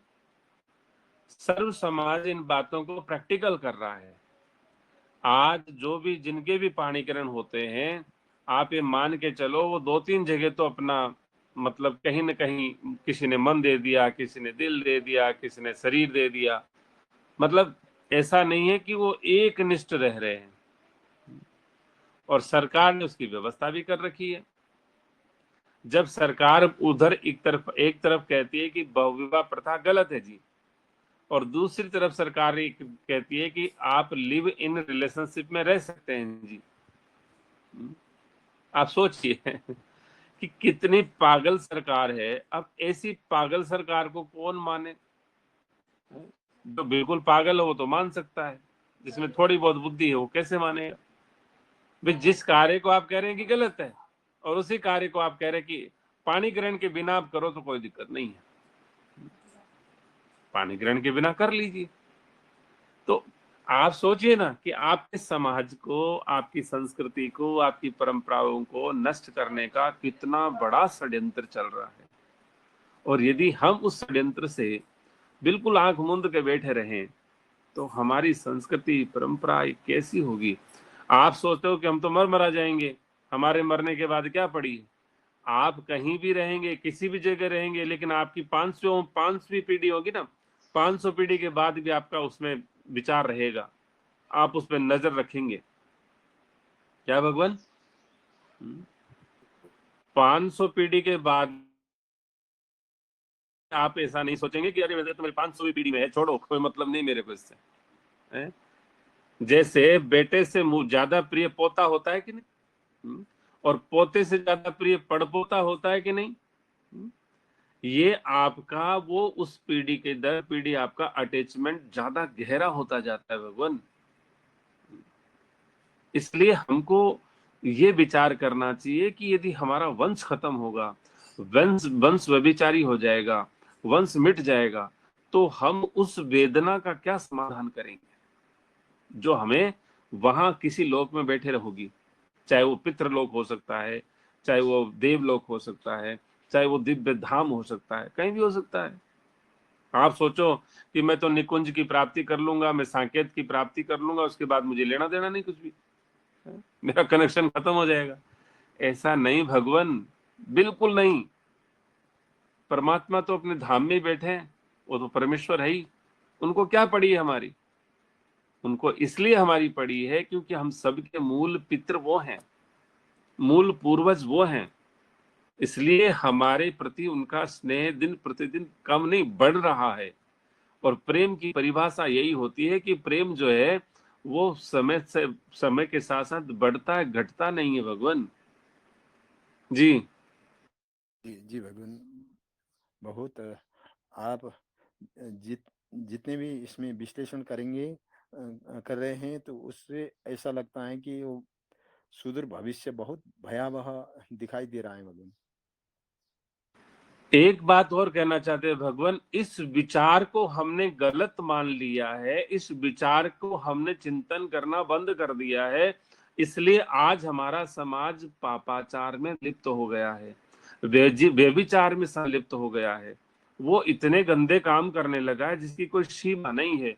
सर्व समाज इन बातों को प्रैक्टिकल कर रहा है। आज जो भी जिनके भी पाणीकरण होते हैं, आप ये मान के चलो वो 2-3 जगह तो अपना मतलब कहीं न कहीं किसी ने मन दे दिया, किसी ने दिल दे दिया, किसी ने शरीर दे दिया। मतलब ऐसा नहीं है कि वो एक निष्ठ रह रहे हैं। और सरकार ने उसकी व्यवस्था भी कर रखी है। जब सरकार उधर एक तरफ कहती है कि बहुविवाह प्रथा गलत है जी, और दूसरी तरफ सरकार कहती है कि आप लिव इन रिलेशनशिप में रह सकते हैं जी। आप सोचिए कि कितनी पागल सरकार है। अब ऐसी पागल सरकार को कौन माने? जो बिल्कुल पागल है वो तो मान सकता है, जिसमें थोड़ी बहुत बुद्धि है वो कैसे मानेगा? भाई जिस कार्य को आप कह रहे हैं कि गलत है और उसी कार्य को आप कह रहे हैं कि पानी ग्रहण के बिना आप करो तो कोई दिक्कत नहीं है, पानी ग्रहण के बिना कर लीजिए। तो आप सोचिए ना कि आपके समाज को, आपकी संस्कृति को, आपकी परंपराओं को नष्ट करने का कितना बड़ा षड्यंत्र चल रहा है। और यदि हम उस षड्यंत्र से बिल्कुल आंख मूंद के बैठे रहें तो हमारी संस्कृति परंपरा कैसी होगी? आप सोचते हो कि हम तो मर जाएंगे, हमारे मरने के बाद क्या पड़ी? आप कहीं भी रहेंगे, किसी भी जगह रहेंगे, लेकिन आपकी 500वीं पीढ़ी होगी ना, 500 पीढ़ी के बाद भी आपका उसमें विचार रहेगा, आप उस पर नजर रखेंगे। क्या भगवान? 500 पीढ़ी के बाद आप ऐसा नहीं सोचेंगे कि अरे वैसे तो मेरी 500वीं पीढ़ी में है, छोड़ो कोई मतलब नहीं मेरे को इससे। जैसे बेटे से ज्यादा प्रिय पोता होता है कि नहीं, और पोते से ज्यादा प्रिय पड़पोता होता है कि नहीं? ये आपका वो उस पीढ़ी के दर पीढ़ी आपका अटैचमेंट ज्यादा गहरा होता जाता है भगवान। इसलिए हमको ये विचार करना चाहिए कि यदि हमारा वंश खत्म होगा, वंश व्यभिचारी हो जाएगा, वंश मिट जाएगा, तो हम उस वेदना का क्या समाधान करेंगे जो हमें वहां किसी लोक में बैठे रहोगी? चाहे वो पितृलोक हो सकता है, चाहे वो देवलोक हो सकता है, चाहे वो दिव्य धाम हो सकता है, कहीं भी हो सकता है। आप सोचो कि मैं तो निकुंज की प्राप्ति कर लूंगा, मैं साकेत की प्राप्ति कर लूंगा, उसके बाद मुझे लेना देना नहीं कुछ भी, मेरा कनेक्शन खत्म हो जाएगा। ऐसा नहीं भगवान, बिल्कुल नहीं। परमात्मा तो अपने धाम में बैठे हैं, वो तो परमेश्वर है ही। उनको क्या पड़ी है हमारी? उनको इसलिए हमारी पड़ी है क्योंकि हम सबके मूल पितृ वो हैं, मूल पूर्वज वो हैं। इसलिए हमारे प्रति उनका स्नेह दिन प्रतिदिन कम नहीं, बढ़ रहा है। और प्रेम की परिभाषा यही होती है कि प्रेम जो है वो समय के साथ साथ बढ़ता है, घटता नहीं है भगवान जी। जी भगवान, बहुत आप जित जितने भी इसमें विश्लेषण करेंगे कर रहे हैं, तो उससे ऐसा लगता है कि वो सुदूर भविष्य बहुत भयावह दिखाई दे रहा है भगवान। एक बात और कहना चाहते हैं भगवान, इस विचार को हमने गलत मान लिया है, इस विचार को हमने चिंतन करना बंद कर दिया है, इसलिए आज हमारा समाज पापाचार में लिप्त हो गया है, व्यभिचार में संलिप्त हो गया है। वो इतने गंदे काम करने लगा है जिसकी कोई सीमा नहीं है।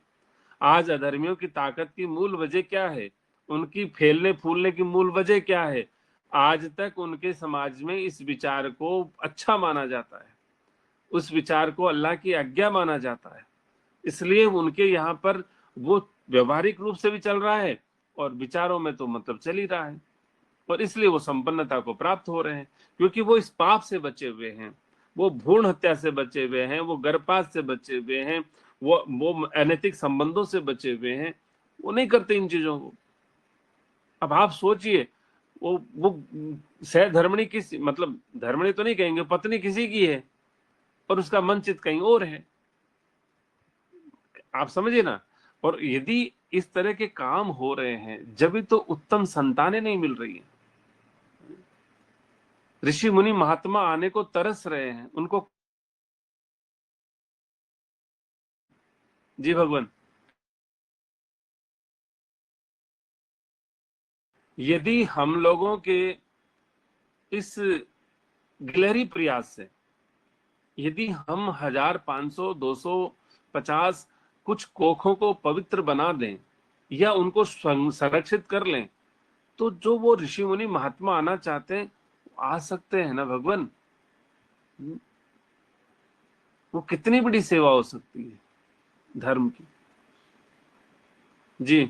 आज अधर्मियों की ताकत की मूल वजह क्या है? उनकी फैलने फूलने की मूल वजह क्या है? आज तक उनके समाज में इस विचार को अच्छा माना जाता है, उस विचार को अल्लाह की आज्ञा माना जाता है, इसलिए उनके यहाँ पर वो व्यवहारिक रूप से भी चल रहा है और विचारों में तो मतलब चल ही रहा है। और इसलिए वो संपन्नता को प्राप्त हो रहे हैं, क्योंकि वो इस पाप से बचे हुए हैं, वो भ्रूण हत्या से बचे हुए हैं, वो गर्भपात से बचे हुए हैं, वो अनैतिक संबंधों से बचे हुए हैं। वो नहीं करते इन चीजों को। अब आप सोचिए, वो सहधर्मिणी किस मतलब धर्मिणी तो नहीं कहेंगे, पत्नी किसी की है और उसका मन चित कहीं और है। आप समझिए ना। और यदि इस तरह के काम हो रहे हैं, जब भी तो उत्तम संतानें नहीं मिल रही है। ऋषि मुनि महात्मा आने को तरस रहे हैं उनको। जी भगवान, यदि हम लोगों के इस गिलहरी प्रयास से यदि हम 1000, 500, 200, 50 कुछ कोखों को पवित्र बना दें या उनको संरक्षित कर लें, तो जो वो ऋषि मुनि महात्मा आना चाहते हैं आ सकते हैं ना भगवान। वो कितनी बड़ी सेवा हो सकती है धर्म की। जी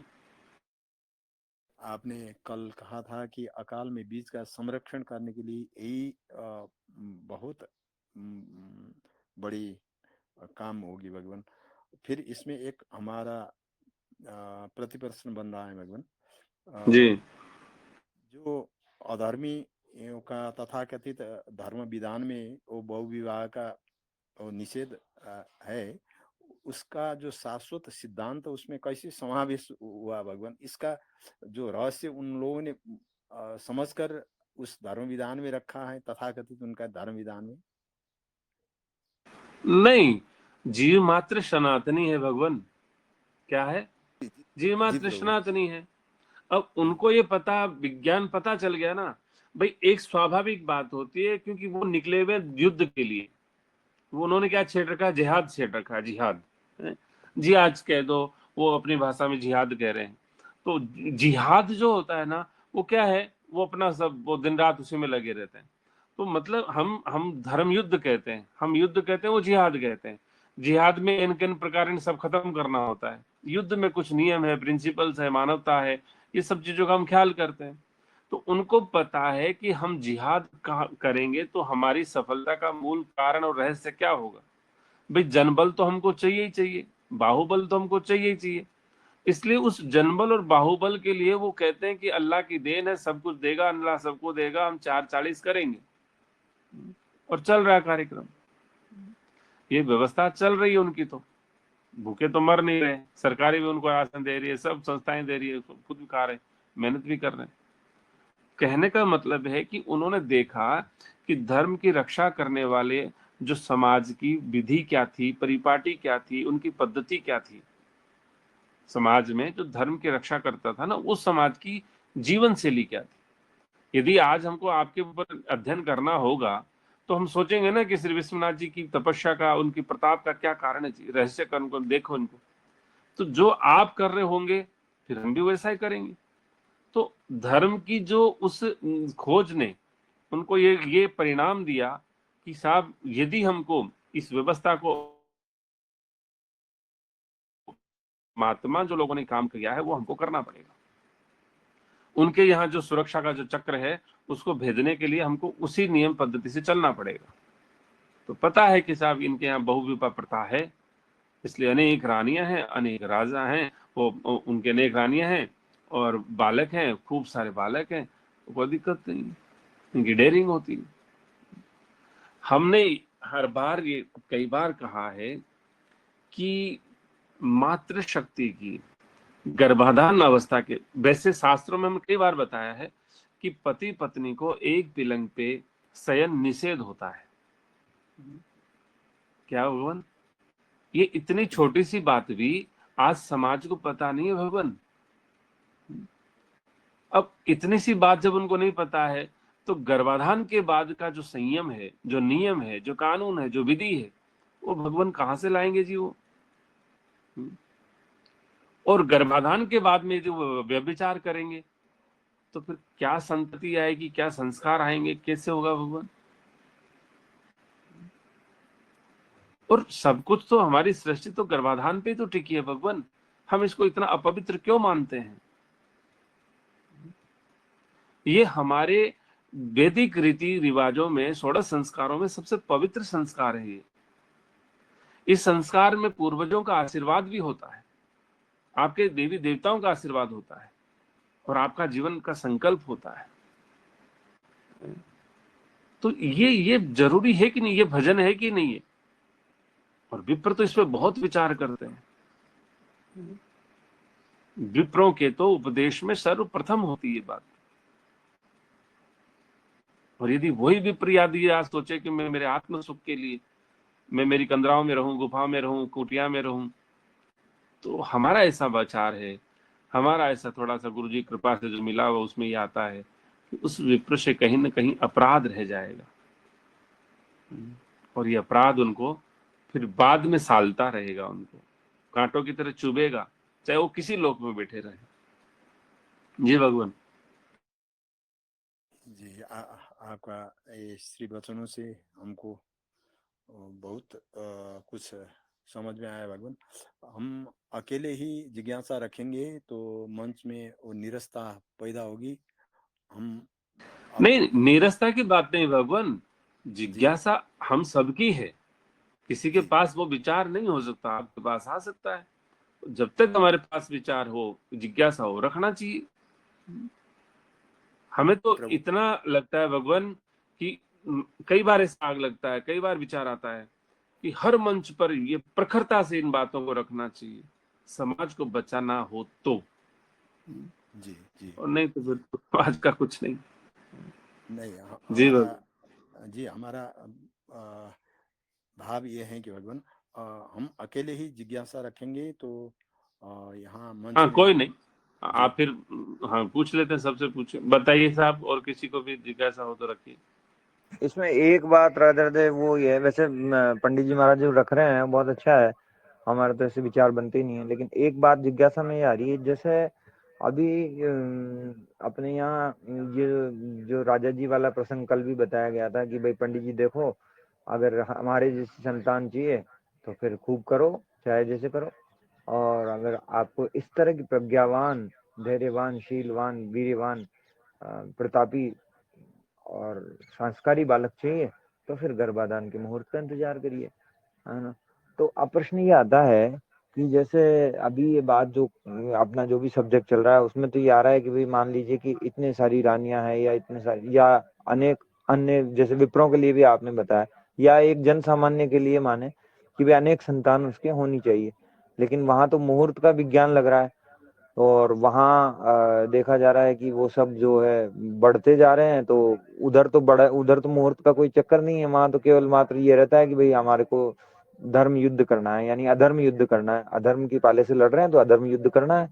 आपने कल कहा था कि अकाल में बीज का संरक्षण करने के लिए यही बहुत बड़ी काम होगी भगवान। फिर इसमें एक हमारा प्रतिप्रश्न बन रहा है भगवान। जी जो अधर्मी का तथाकथित धर्म विधान में वो बहुविवाह का वो निषेध है, उसका जो शाश्वत सिद्धांत उसमें कैसे समावेश हुआ भगवान? इसका जो रहस्य उन लोगों ने समझकर उस धर्म विधान में रखा है, तथाकथित उनका धर्म विधान में। नहीं, जीव मात्र सनातनी है भगवान। क्या है? जीव जी मात्र प्रभु। सनातनी है। अब उनको ये पता, विज्ञान पता चल गया ना भाई। एक स्वाभाविक बात होती है, क्योंकि वो निकले हुए युद्ध के लिए। वो उन्होंने क्या छेड़ रखा? जिहाद छेड़ रखा। जिहाद, जिहाद कह दो, वो अपनी भाषा में जिहाद कह रहे हैं। तो जिहाद जो होता है ना, वो क्या है? वो अपना सब वो दिन रात उसी में लगे रहते हैं। तो मतलब हम धर्म युद्ध कहते हैं, हम युद्ध कहते हैं, वो जिहाद कहते हैं। जिहाद में इन किन प्रकार इन सब खत्म करना होता है। युद्ध में कुछ नियम है, प्रिंसिपल्स है, मानवता है, ये सब चीजों का हम ख्याल करते हैं। तो उनको पता है कि हम जिहाद करेंगे तो हमारी सफलता का मूल कारण और रहस्य क्या होगा। भाई जनबल तो हमको चाहिए ही चाहिए, बाहुबल तो हमको चाहिए ही चाहिए। इसलिए उस जनबल और बाहुबल के लिए वो कहते हैं कि अल्लाह की देन है, सब कुछ देगा अल्लाह, सबको देगा, हम 440 करेंगे। और चल रहा है कार्यक्रम, ये व्यवस्था चल रही है उनकी। तो भूखे तो मर नहीं रहे, सरकारी भी उनको राशन दे रही है, सब संस्थाएं दे रही है, खुद भी खा रहे, मेहनत भी कर रहे हैं। कहने का मतलब है कि उन्होंने देखा कि धर्म की रक्षा करने वाले जो समाज की विधि क्या थी, परिपाटी क्या थी, उनकी पद्धति क्या थी। समाज में जो धर्म की रक्षा करता था ना, उस समाज की जीवन शैली क्या थी। यदि आज हमको आपके ऊपर अध्ययन करना होगा तो हम सोचेंगे ना कि श्री विश्वनाथ जी की तपस्या का, उनकी प्रताप का क्या कारण है, रहस्य का उनको देखो इनको। तो जो आप कर रहे होंगे फिर हम भी वैसा ही करेंगे। तो धर्म की जो उस खोज ने उनको ये परिणाम दिया कि साहब यदि हमको इस व्यवस्था को, महात्मा जो लोगों ने काम किया है वो हमको करना पड़ेगा। उनके यहाँ जो सुरक्षा का जो चक्र है उसको भेदने के लिए हमको उसी नियम पद्धति से चलना पड़ेगा। तो पता है कि साहब इनके यहाँ बहुविवाह प्रथा है, इसलिए अनेक रानियां हैं, अनेक राजा हैं, वो उनके अनेक रानियां हैं और बालक हैं, खूब सारे बालक हैं, कोई दिक्कत नहीं, इनकी डेयरिंग होती है। हमने हर बार ये कई बार कहा है कि मातृशक्ति की गर्भाधान अवस्था के, वैसे शास्त्रों में हमने कई बार बताया है कि पति पत्नी को एक पलंग पे शयन निषेध होता है। क्या भगवान, ये इतनी छोटी सी बात भी आज समाज को पता नहीं है भगवान। अब इतनी सी बात जब उनको नहीं पता है तो गर्भाधान के बाद का जो संयम है, जो नियम है, जो कानून है, जो विधि है, वो भगवान कहां से लाएंगे जी वो। और गर्भाधान के बाद में जो व्यभिचार करेंगे तो फिर क्या संतति आएगी, क्या संस्कार आएंगे, कैसे होगा भगवान। और सब कुछ तो हमारी सृष्टि तो गर्भाधान पे तो टिकी है भगवान, हम इसको इतना अपवित्र क्यों मानते हैं। ये हमारे वैदिक रीति रिवाजों में, षोडश संस्कारों में सबसे पवित्र संस्कार है ये। इस संस्कार में पूर्वजों का आशीर्वाद भी होता है, आपके देवी देवताओं का आशीर्वाद होता है और आपका जीवन का संकल्प होता है। तो ये जरूरी है कि नहीं, ये भजन है कि नहीं है। और विप्र तो इस पर बहुत विचार करते हैं। विप्रों के तो उपदेश में सर्वप्रथम होती है बात। और यदि वही विप्र यदि आज सोचे कि मैं मेरे आत्म सुख के लिए मैं मेरी कंदराओं में रहूं, गुफा में रहूं, कुटिया में रहूं, तो हमारा ऐसा विचार है, हमारा ऐसा थोड़ा सा गुरु जी कृपा से जो मिला हुआ उसमें ये आता है कि उस विप्र से कहीं ना कहीं अपराध रह जाएगा और ये अपराध उनको फिर बाद में सालता रहेगा, उनको कांटों की तरह चुभेगा, चाहे वो किसी लोक में बैठे रहे। जी भगवान जी। आपका ये श्री वचनों से हमको बहुत कुछ समझ में आया भगवान। हम अकेले ही जिज्ञासा रखेंगे तो मंच में वो निरस्ता पैदा होगी। हम नहीं, नीरसता की बात नहीं भगवान, जी जिज्ञासा हम सबकी है। किसी के जी पास वो विचार नहीं हो सकता, आपके पास आ सकता है। जब तक हमारे पास विचार हो, जिज्ञासा हो, रखना चाहिए। हमें तो प्रभु। इतना लगता है भगवान कि कई बार ऐसा आग लगता है, कई बार विचार आता है कि हर मंच पर ये प्रखरता से इन बातों को रखना चाहिए, समाज को बचाना हो तो। जी जी और नहीं तो फिर तो आज का कुछ नहीं। नहीं जी हमारा भगवान। जी हमारा भाव ये है कि भगवान हम अकेले ही जिज्ञासा रखेंगे तो यहाँ मंच हाँ में कोई नहीं, जी आप फिर हाँ पूछ लेते हैं, सबसे पूछे बताइए साहब, और किसी को भी जिज्ञासा हो तो रखिए। इसमें एक बात राधे राधे वो ये है, वैसे पंडित जी महाराज जो रख रहे हैं बहुत अच्छा है, हमारे तो ऐसे विचार बनते ही नहीं है। लेकिन एक बात जिज्ञासा में ये आ रही है, जैसे अभी अपने यहाँ ये जो राजा जी वाला प्रसंग कल भी बताया गया था कि भाई पंडित जी देखो, अगर हमारे जैसी संतान चाहिए तो फिर खूब करो, चाहे जैसे करो, और अगर आपको इस तरह की प्रज्ञावान, धैर्यवान, शीलवान, वीर्यवान, प्रतापी और संस्कारी बालक चाहिए तो फिर गर्भाधान के मुहूर्त का इंतजार करिए, है ना। तो अब प्रश्न ये आता है कि जैसे अभी ये बात जो अपना जो भी सब्जेक्ट चल रहा है उसमें तो ये आ रहा है कि भाई मान लीजिए कि इतने सारी रानियां हैं या इतने सारी या अनेक अन्य, जैसे विप्रों के लिए भी आपने बताया, या एक जन सामान्य के लिए माने कि भाई अनेक संतान उसके होनी चाहिए, लेकिन वहां तो मुहूर्त का विज्ञान लग रहा है और वहाँ देखा जा रहा है कि वो सब जो है बढ़ते जा रहे हैं। तो उधर तो बड़ा, उधर तो मुहूर्त का कोई चक्कर नहीं है, वहां तो केवल मात्र ये रहता है कि भाई हमारे को धर्म युद्ध करना है, यानी अधर्म युद्ध करना है, अधर्म की पाले से लड़ रहे हैं तो अधर्म युद्ध करना है।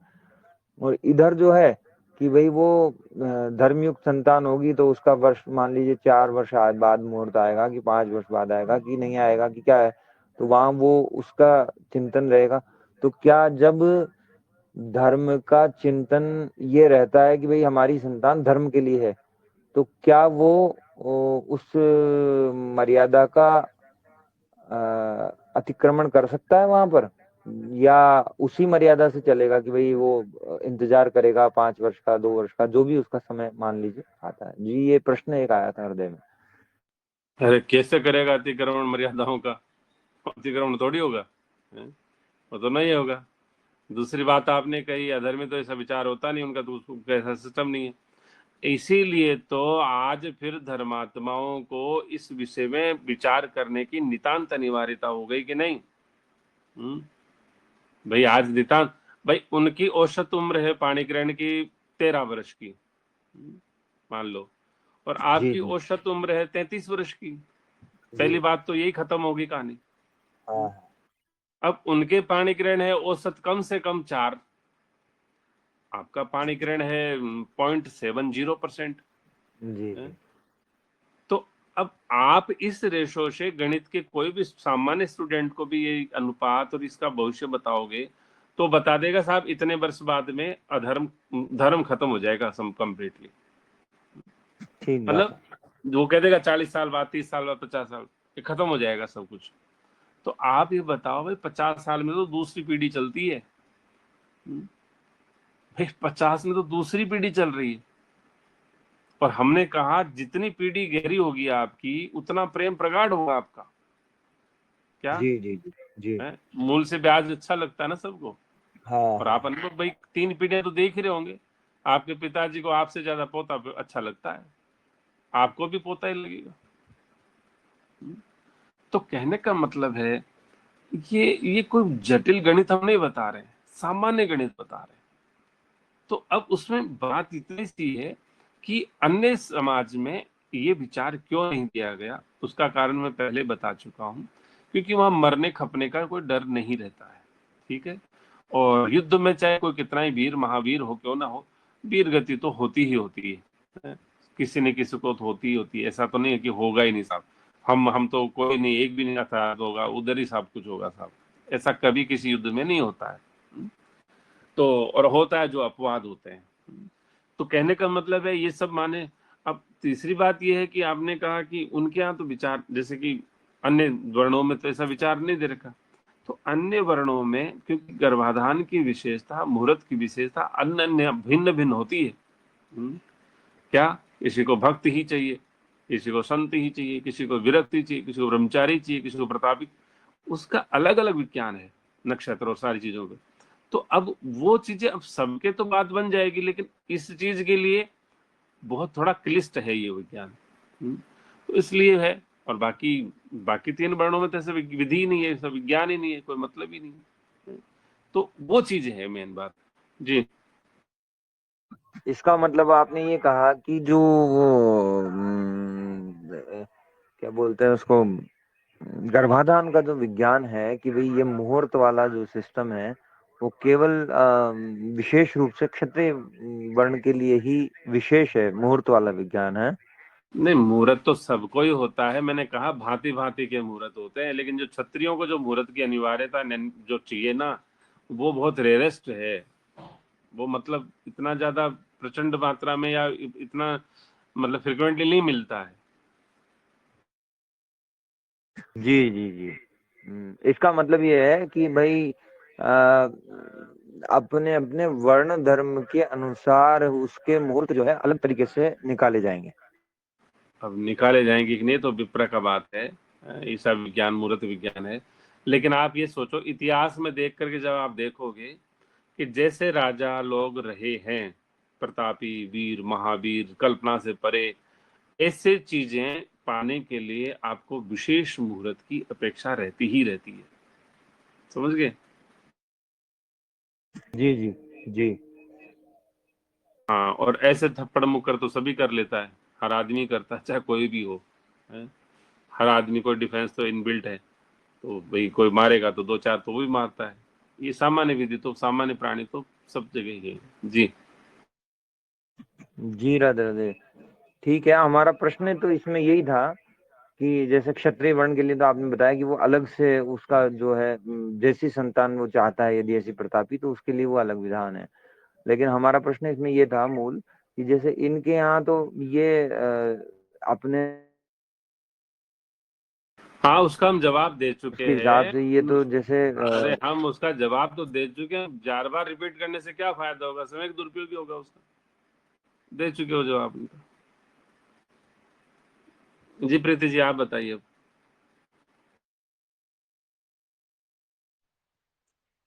और इधर जो है कि भाई वो धर्मयुक्त संतान होगी तो उसका वर्ष मान लीजिए 4 वर्ष बाद मुहूर्त आएगा कि 5 वर्ष बाद आएगा कि नहीं आएगा कि क्या है, तो वहां वो उसका चिंतन रहेगा। तो क्या जब धर्म का चिंतन ये रहता है कि भाई हमारी संतान धर्म के लिए है, तो क्या वो वो उस मर्यादा का अतिक्रमण कर सकता है वहां पर, या उसी मर्यादा से चलेगा कि भाई वो इंतजार करेगा 5 वर्ष का, 2 वर्ष का, जो भी उसका समय मान लीजिए आता है जी। ये प्रश्न एक आया था हृदय में। अरे कैसे करेगा अतिक्रमण मर्यादाओं का? अतिक्रमण थोड़ी होगा, हैं? वो तो नहीं होगा। दूसरी बात आपने कही, अधर्मी तो ऐसा विचार होता नहीं उनका, तो उसको ऐसा सिस्टम नहीं है। इसीलिए तो आज फिर धर्मात्माओं को इस विषय में विचार करने की नितांत अनिवार्यता हो गई कि नहीं। भाई आज नितांत, भाई उनकी औसत उम्र है पाणी ग्रहण की 13 वर्ष की, मान लो, और जी आपकी जी। औसत उम्र है 33 वर्ष की। पहली बात तो यही खत्म होगी कहानी। हाँ। अब उनके पाणी ग्रहण है औसत कम से कम 4, आपका पाणी ग्रहण है 0.70%। जी जी तो अब आप इस रेशो से गणित के कोई भी सामान्य स्टूडेंट को भी ये अनुपात और इसका भविष्य बताओगे तो बता देगा साहब इतने वर्ष बाद में धर्म खत्म हो जाएगा सम कंप्लीटली। ठीक बात मतलब वो कह देगा 40 साल बाद, 30 साल बाद, 50 साल, ये खत्म हो जाएगा सब कुछ। तो आप ये बताओ भाई 50 साल में तो दूसरी पीढ़ी चलती है, भाई 50 में तो दूसरी पीढ़ी चल रही है। और हमने कहा जितनी पीढ़ी गहरी होगी आपकी उतना प्रेम प्रगाढ़ होगा आपका। क्या जी जी जी जी। है? मूल से ब्याज अच्छा लगता है ना सबको। हाँ और हाँ। आप अनुभव भाई 3 पीढ़ियां तो देख ही रहे होंगे, आपके पिताजी को आपसे ज्यादा पोता अच्छा लगता है, आपको भी पोता ही लगेगा। तो कहने का मतलब है ये कोई जटिल गणित हम नहीं बता रहे हैं, सामान्य गणित बता रहे हैं। तो अब उसमें बात इतनी सी है कि अन्य समाज में ये विचार क्यों नहीं किया गया, उसका कारण मैं पहले बता चुका हूं, क्योंकि वहां मरने खपने का कोई डर नहीं रहता है। ठीक है, और युद्ध में चाहे कोई कितना ही वीर महावीर हो क्यों ना हो, वीर गति तो होती ही होती है। किसी न किसी को तो होती ही होती है, ऐसा तो नहीं है कि होगा ही नहीं साहब। हम तो कोई नहीं, एक भी नहीं हथियार होगा, उधर ही सब कुछ होगा साहब, ऐसा कभी किसी युद्ध में नहीं होता है। तो और होता है जो अपवाद होते हैं। तो कहने का मतलब है ये सब माने। अब तीसरी बात ये है कि आपने कहा कि उनके यहाँ तो विचार, जैसे कि अन्य वर्णों में तो ऐसा विचार नहीं दे रखा, तो अन्य वर्णों में क्योंकि गर्भाधान की विशेषता, मुहूर्त की विशेषता अन्य अन्य भिन्न भिन्न होती है। क्या किसी को भक्त ही चाहिए, किसी को संत ही चाहिए, किसी को विरक्ति चाहिए, किसी को ब्रह्मचारी चाहिए, किसी को प्रतापी, उसका अलग अलग विज्ञान है नक्षत्र और सारी चीजों का। तो अब वो चीजें अब सबके तो बात बन जाएगी, लेकिन इस चीज के लिए बहुत थोड़ा क्लिष्ट है ये विज्ञान। तो इसलिए है। और बाकी बाकी 3 वर्णों में तो ऐसे विधि ही नहीं है, सब विज्ञान ही नहीं है, कोई मतलब ही नहीं है। तो वो चीज है मेन बात जी। इसका मतलब आपने ये कहा कि जो वो क्या बोलते हैं उसको, गर्भाधान का जो विज्ञान है कि भाई ये मुहूर्त वाला जो सिस्टम है वो केवल विशेष रूप से क्षत्रिय वर्ण के लिए ही विशेष है, मुहूर्त वाला विज्ञान है। नहीं, मुहूर्त तो सबको ही होता है, मैंने कहा भांति भांति के मुहूर्त होते हैं, लेकिन जो क्षत्रियों को जो मुहूर्त की अनिवार्यता जो चाहिए ना, वो बहुत रेयरेस्ट है। वो मतलब इतना ज्यादा प्रचंड मात्रा में या इतना मतलब फ्रिक्वेंटली नहीं मिलता है। जी जी जी। इसका मतलब ये है कि भाई अपने अपने वर्ण धर्म के अनुसार उसके मुहूर्त जो है अलग तरीके से निकाले जाएंगे। अब निकाले जाएंगे कि नहीं तो विप्र का बात है, ऐसा विज्ञान मुहूर्त विज्ञान है। लेकिन आप ये सोचो, इतिहास में देख करके जब आप देखोगे कि जैसे राजा लोग रहे हैं, प्रतापी वीर महावीर कल्पना से परे, ऐसे चीजें पाने के लिए आपको विशेष मुहूर्त की अपेक्षा रहती ही रहती है। समझ गए? जी जी जी। हाँ, और ऐसे थप्पड़ मुक्कर तो सभी कर लेता है, हर आदमी करता है, चाहे कोई भी हो। है? हर आदमी को डिफेंस तो इनबिल्ट है, तो भाई कोई मारेगा तो 2 4 तो वो भी मारता है। ये सामान्य विधि तो, सामान्य प्राणी तो सब जगह ही है जी। जी राधे राधे। ठीक है, हमारा प्रश्न तो इसमें यही था कि जैसे क्षत्रिय वर्ण के लिए तो आपने बताया कि वो अलग से उसका जो है जैसी संतान वो चाहता है यदि ऐसी प्रतापी तो उसके लिए वो अलग विधान है। लेकिन हमारा प्रश्न इसमें ये था मूल कि जैसे इनके यहाँ तो ये अपने हाँ, उसका हम जवाब दे चुके उसके हिसाब हैं। से ये तो जैसे अरे हम उसका जवाब तो दे चुके हैं, 4 बार रिपीट करने से क्या फायदा होगा, समय का दुरुपयोग ही होगा उसका। दे चुके हो जवाब उनका। जी प्रीति जी, आप बताइए अब।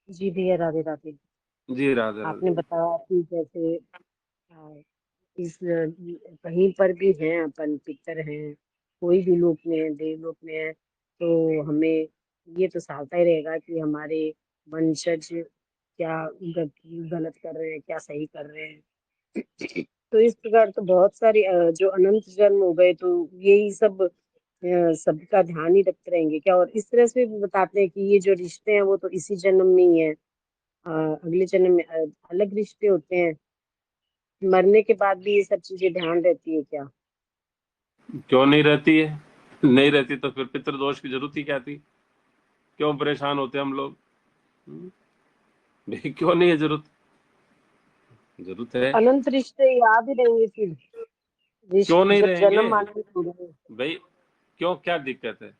जी भैया, राधे राधे। जी राधे आपने राधे। बताया कि जैसे इस कहीं पर भी हैं, अपन पितर हैं, कोई भी लोक में है, देवलोक में है, तो हमें ये तो सावता ही रहेगा कि हमारे वंशज क्या गलत कर रहे हैं, क्या सही कर रहे हैं। तो इस प्रकार तो बहुत सारी जो अनंत जन्म हो गए, तो यही सब सबका ध्यान ही रखते रहेंगे क्या? और इस तरह से भी बताते हैं कि ये जो रिश्ते हैं वो तो इसी जन्म में ही है, अगले जन्म में अलग रिश्ते होते हैं। मरने के बाद भी ये सब चीजें ध्यान रहती है क्या? क्यों नहीं रहती है? नहीं रहती तो फिर पितृदोष की जरूरत ही क्या थी? क्यों परेशान होते हम लोग? भाई क्यों नहीं है जरूरत? जरूरत है। अनंत रिश्ते याद ही रहेंगे फिर, क्यों रिश्ते नहीं जब रहेंगे जन्म आने छोड़ेंगे। भाई? क्यों, क्या दिक्कत है?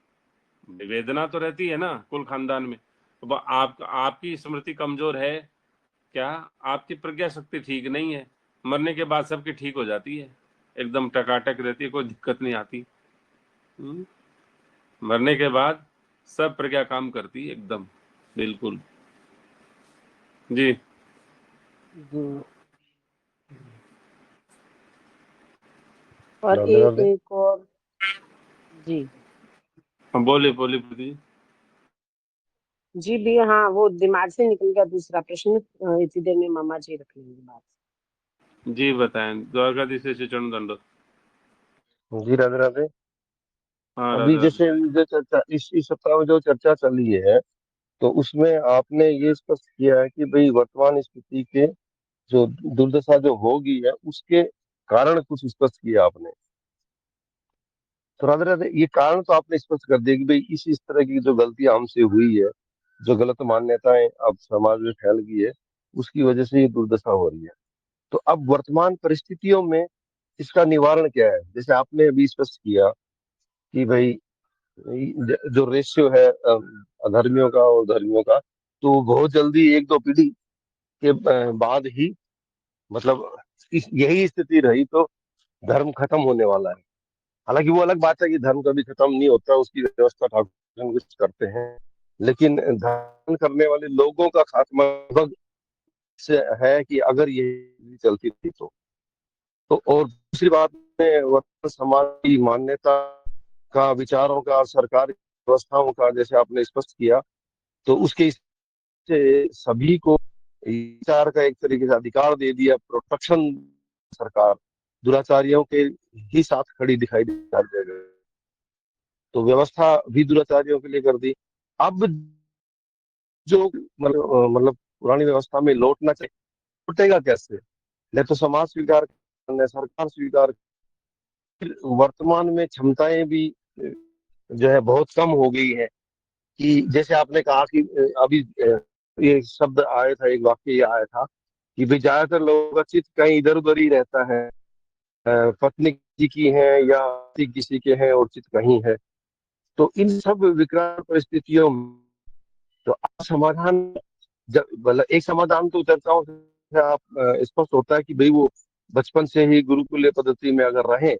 वेदना तो रहती है ना कुल खानदान में। अब आपकी स्मृति कमजोर है क्या? आपकी प्रज्ञा शक्ति ठीक नहीं है? मरने के बाद सबकी ठीक हो जाती है, एकदम टकाटक रहती है, कोई दिक्कत नहीं आती। मरने के बाद सब प्रज्ञा काम करती है एकदम, बिल्कुल। जी जी। और राधे राधे। एक और। जी। हाँ, बोलिए बोलिए प्रीति जी भैया, हाँ वो दिमाग से निकल गया दूसरा प्रश्न, इतनी देर में मामा जी रख लेंगे बात। जी। जी बताएं, द्वारकाधीश से चरण दंडोत। जी राधे राधे। हाँ अभी राधे जैसे राधे। जो चर्चा इस सप्ताह में जो चर्चा चली है, तो उसमें आपने ये स्पष्ट किया है कि भाई वर्तमान स्थिति के जो दुर्दशा जो होगी है उसके कारण कुछ स्पष्ट किया आपने। तो राधे राधे, ये कारण तो आपने स्पष्ट कर दिया कि भाई इस तरह की जो गलतियां हमसे हुई है, जो गलत मान्यताएं अब समाज में फैल गई है, उसकी वजह से ये दुर्दशा हो रही है। तो अब वर्तमान परिस्थितियों में इसका निवारण क्या है? जैसे आपने अभी स्पष्ट किया कि भाई जो रेशियो है अधर्मियों का और धर्मियों का, तो बहुत जल्दी 1-2 पीढ़ी के बाद ही, मतलब यही स्थिति रही तो धर्म खत्म होने वाला है। हालांकि वो अलग बात है कि धर्म कभी खत्म नहीं होता, उसकी व्यवस्था ठाकुर कुछ करते हैं, लेकिन धर्म करने वाले लोगों का खात्मा लगभग से है कि अगर ये चलती थी तो और दूसरी बात में वर्तमान समाज की मान्यता का, विचारों का, सरकारी व्यवस्थाओं का, जैसे आपने स्पष्ट किया, तो उसके से सभी को विचार का एक तरीके से अधिकार दे दिया, प्रोटेक्शन। सरकार दुराचारियों के ही साथ खड़ी दिखाई दी हर जगह, तो व्यवस्था भी दुराचारियों के लिए कर दी। अब जो मतलब पुरानी व्यवस्था में लौटना चाहिए, लौटेगा कैसे? न तो समाज स्वीकार, न सरकार स्वीकार। वर्तमान में क्षमताएं भी जो है बहुत कम हो गई है। कि जैसे आपने कहा कि अभी ये शब्द आया था, एक वाक्य ये आया था कि भाई ज्यादातर लोगों का चित्त कहीं इधर उधर ही रहता है, पत्नी किसी की है या पति किसी के हैं और चित्त कहीं है। तो इन सब विकराल परिस्थितियों में तो आप समाधान, जब मतलब एक समाधान तो चर्चाओं से आप स्पष्ट होता है कि भाई वो बचपन से ही गुरुकुलीय पद्धति में अगर रहे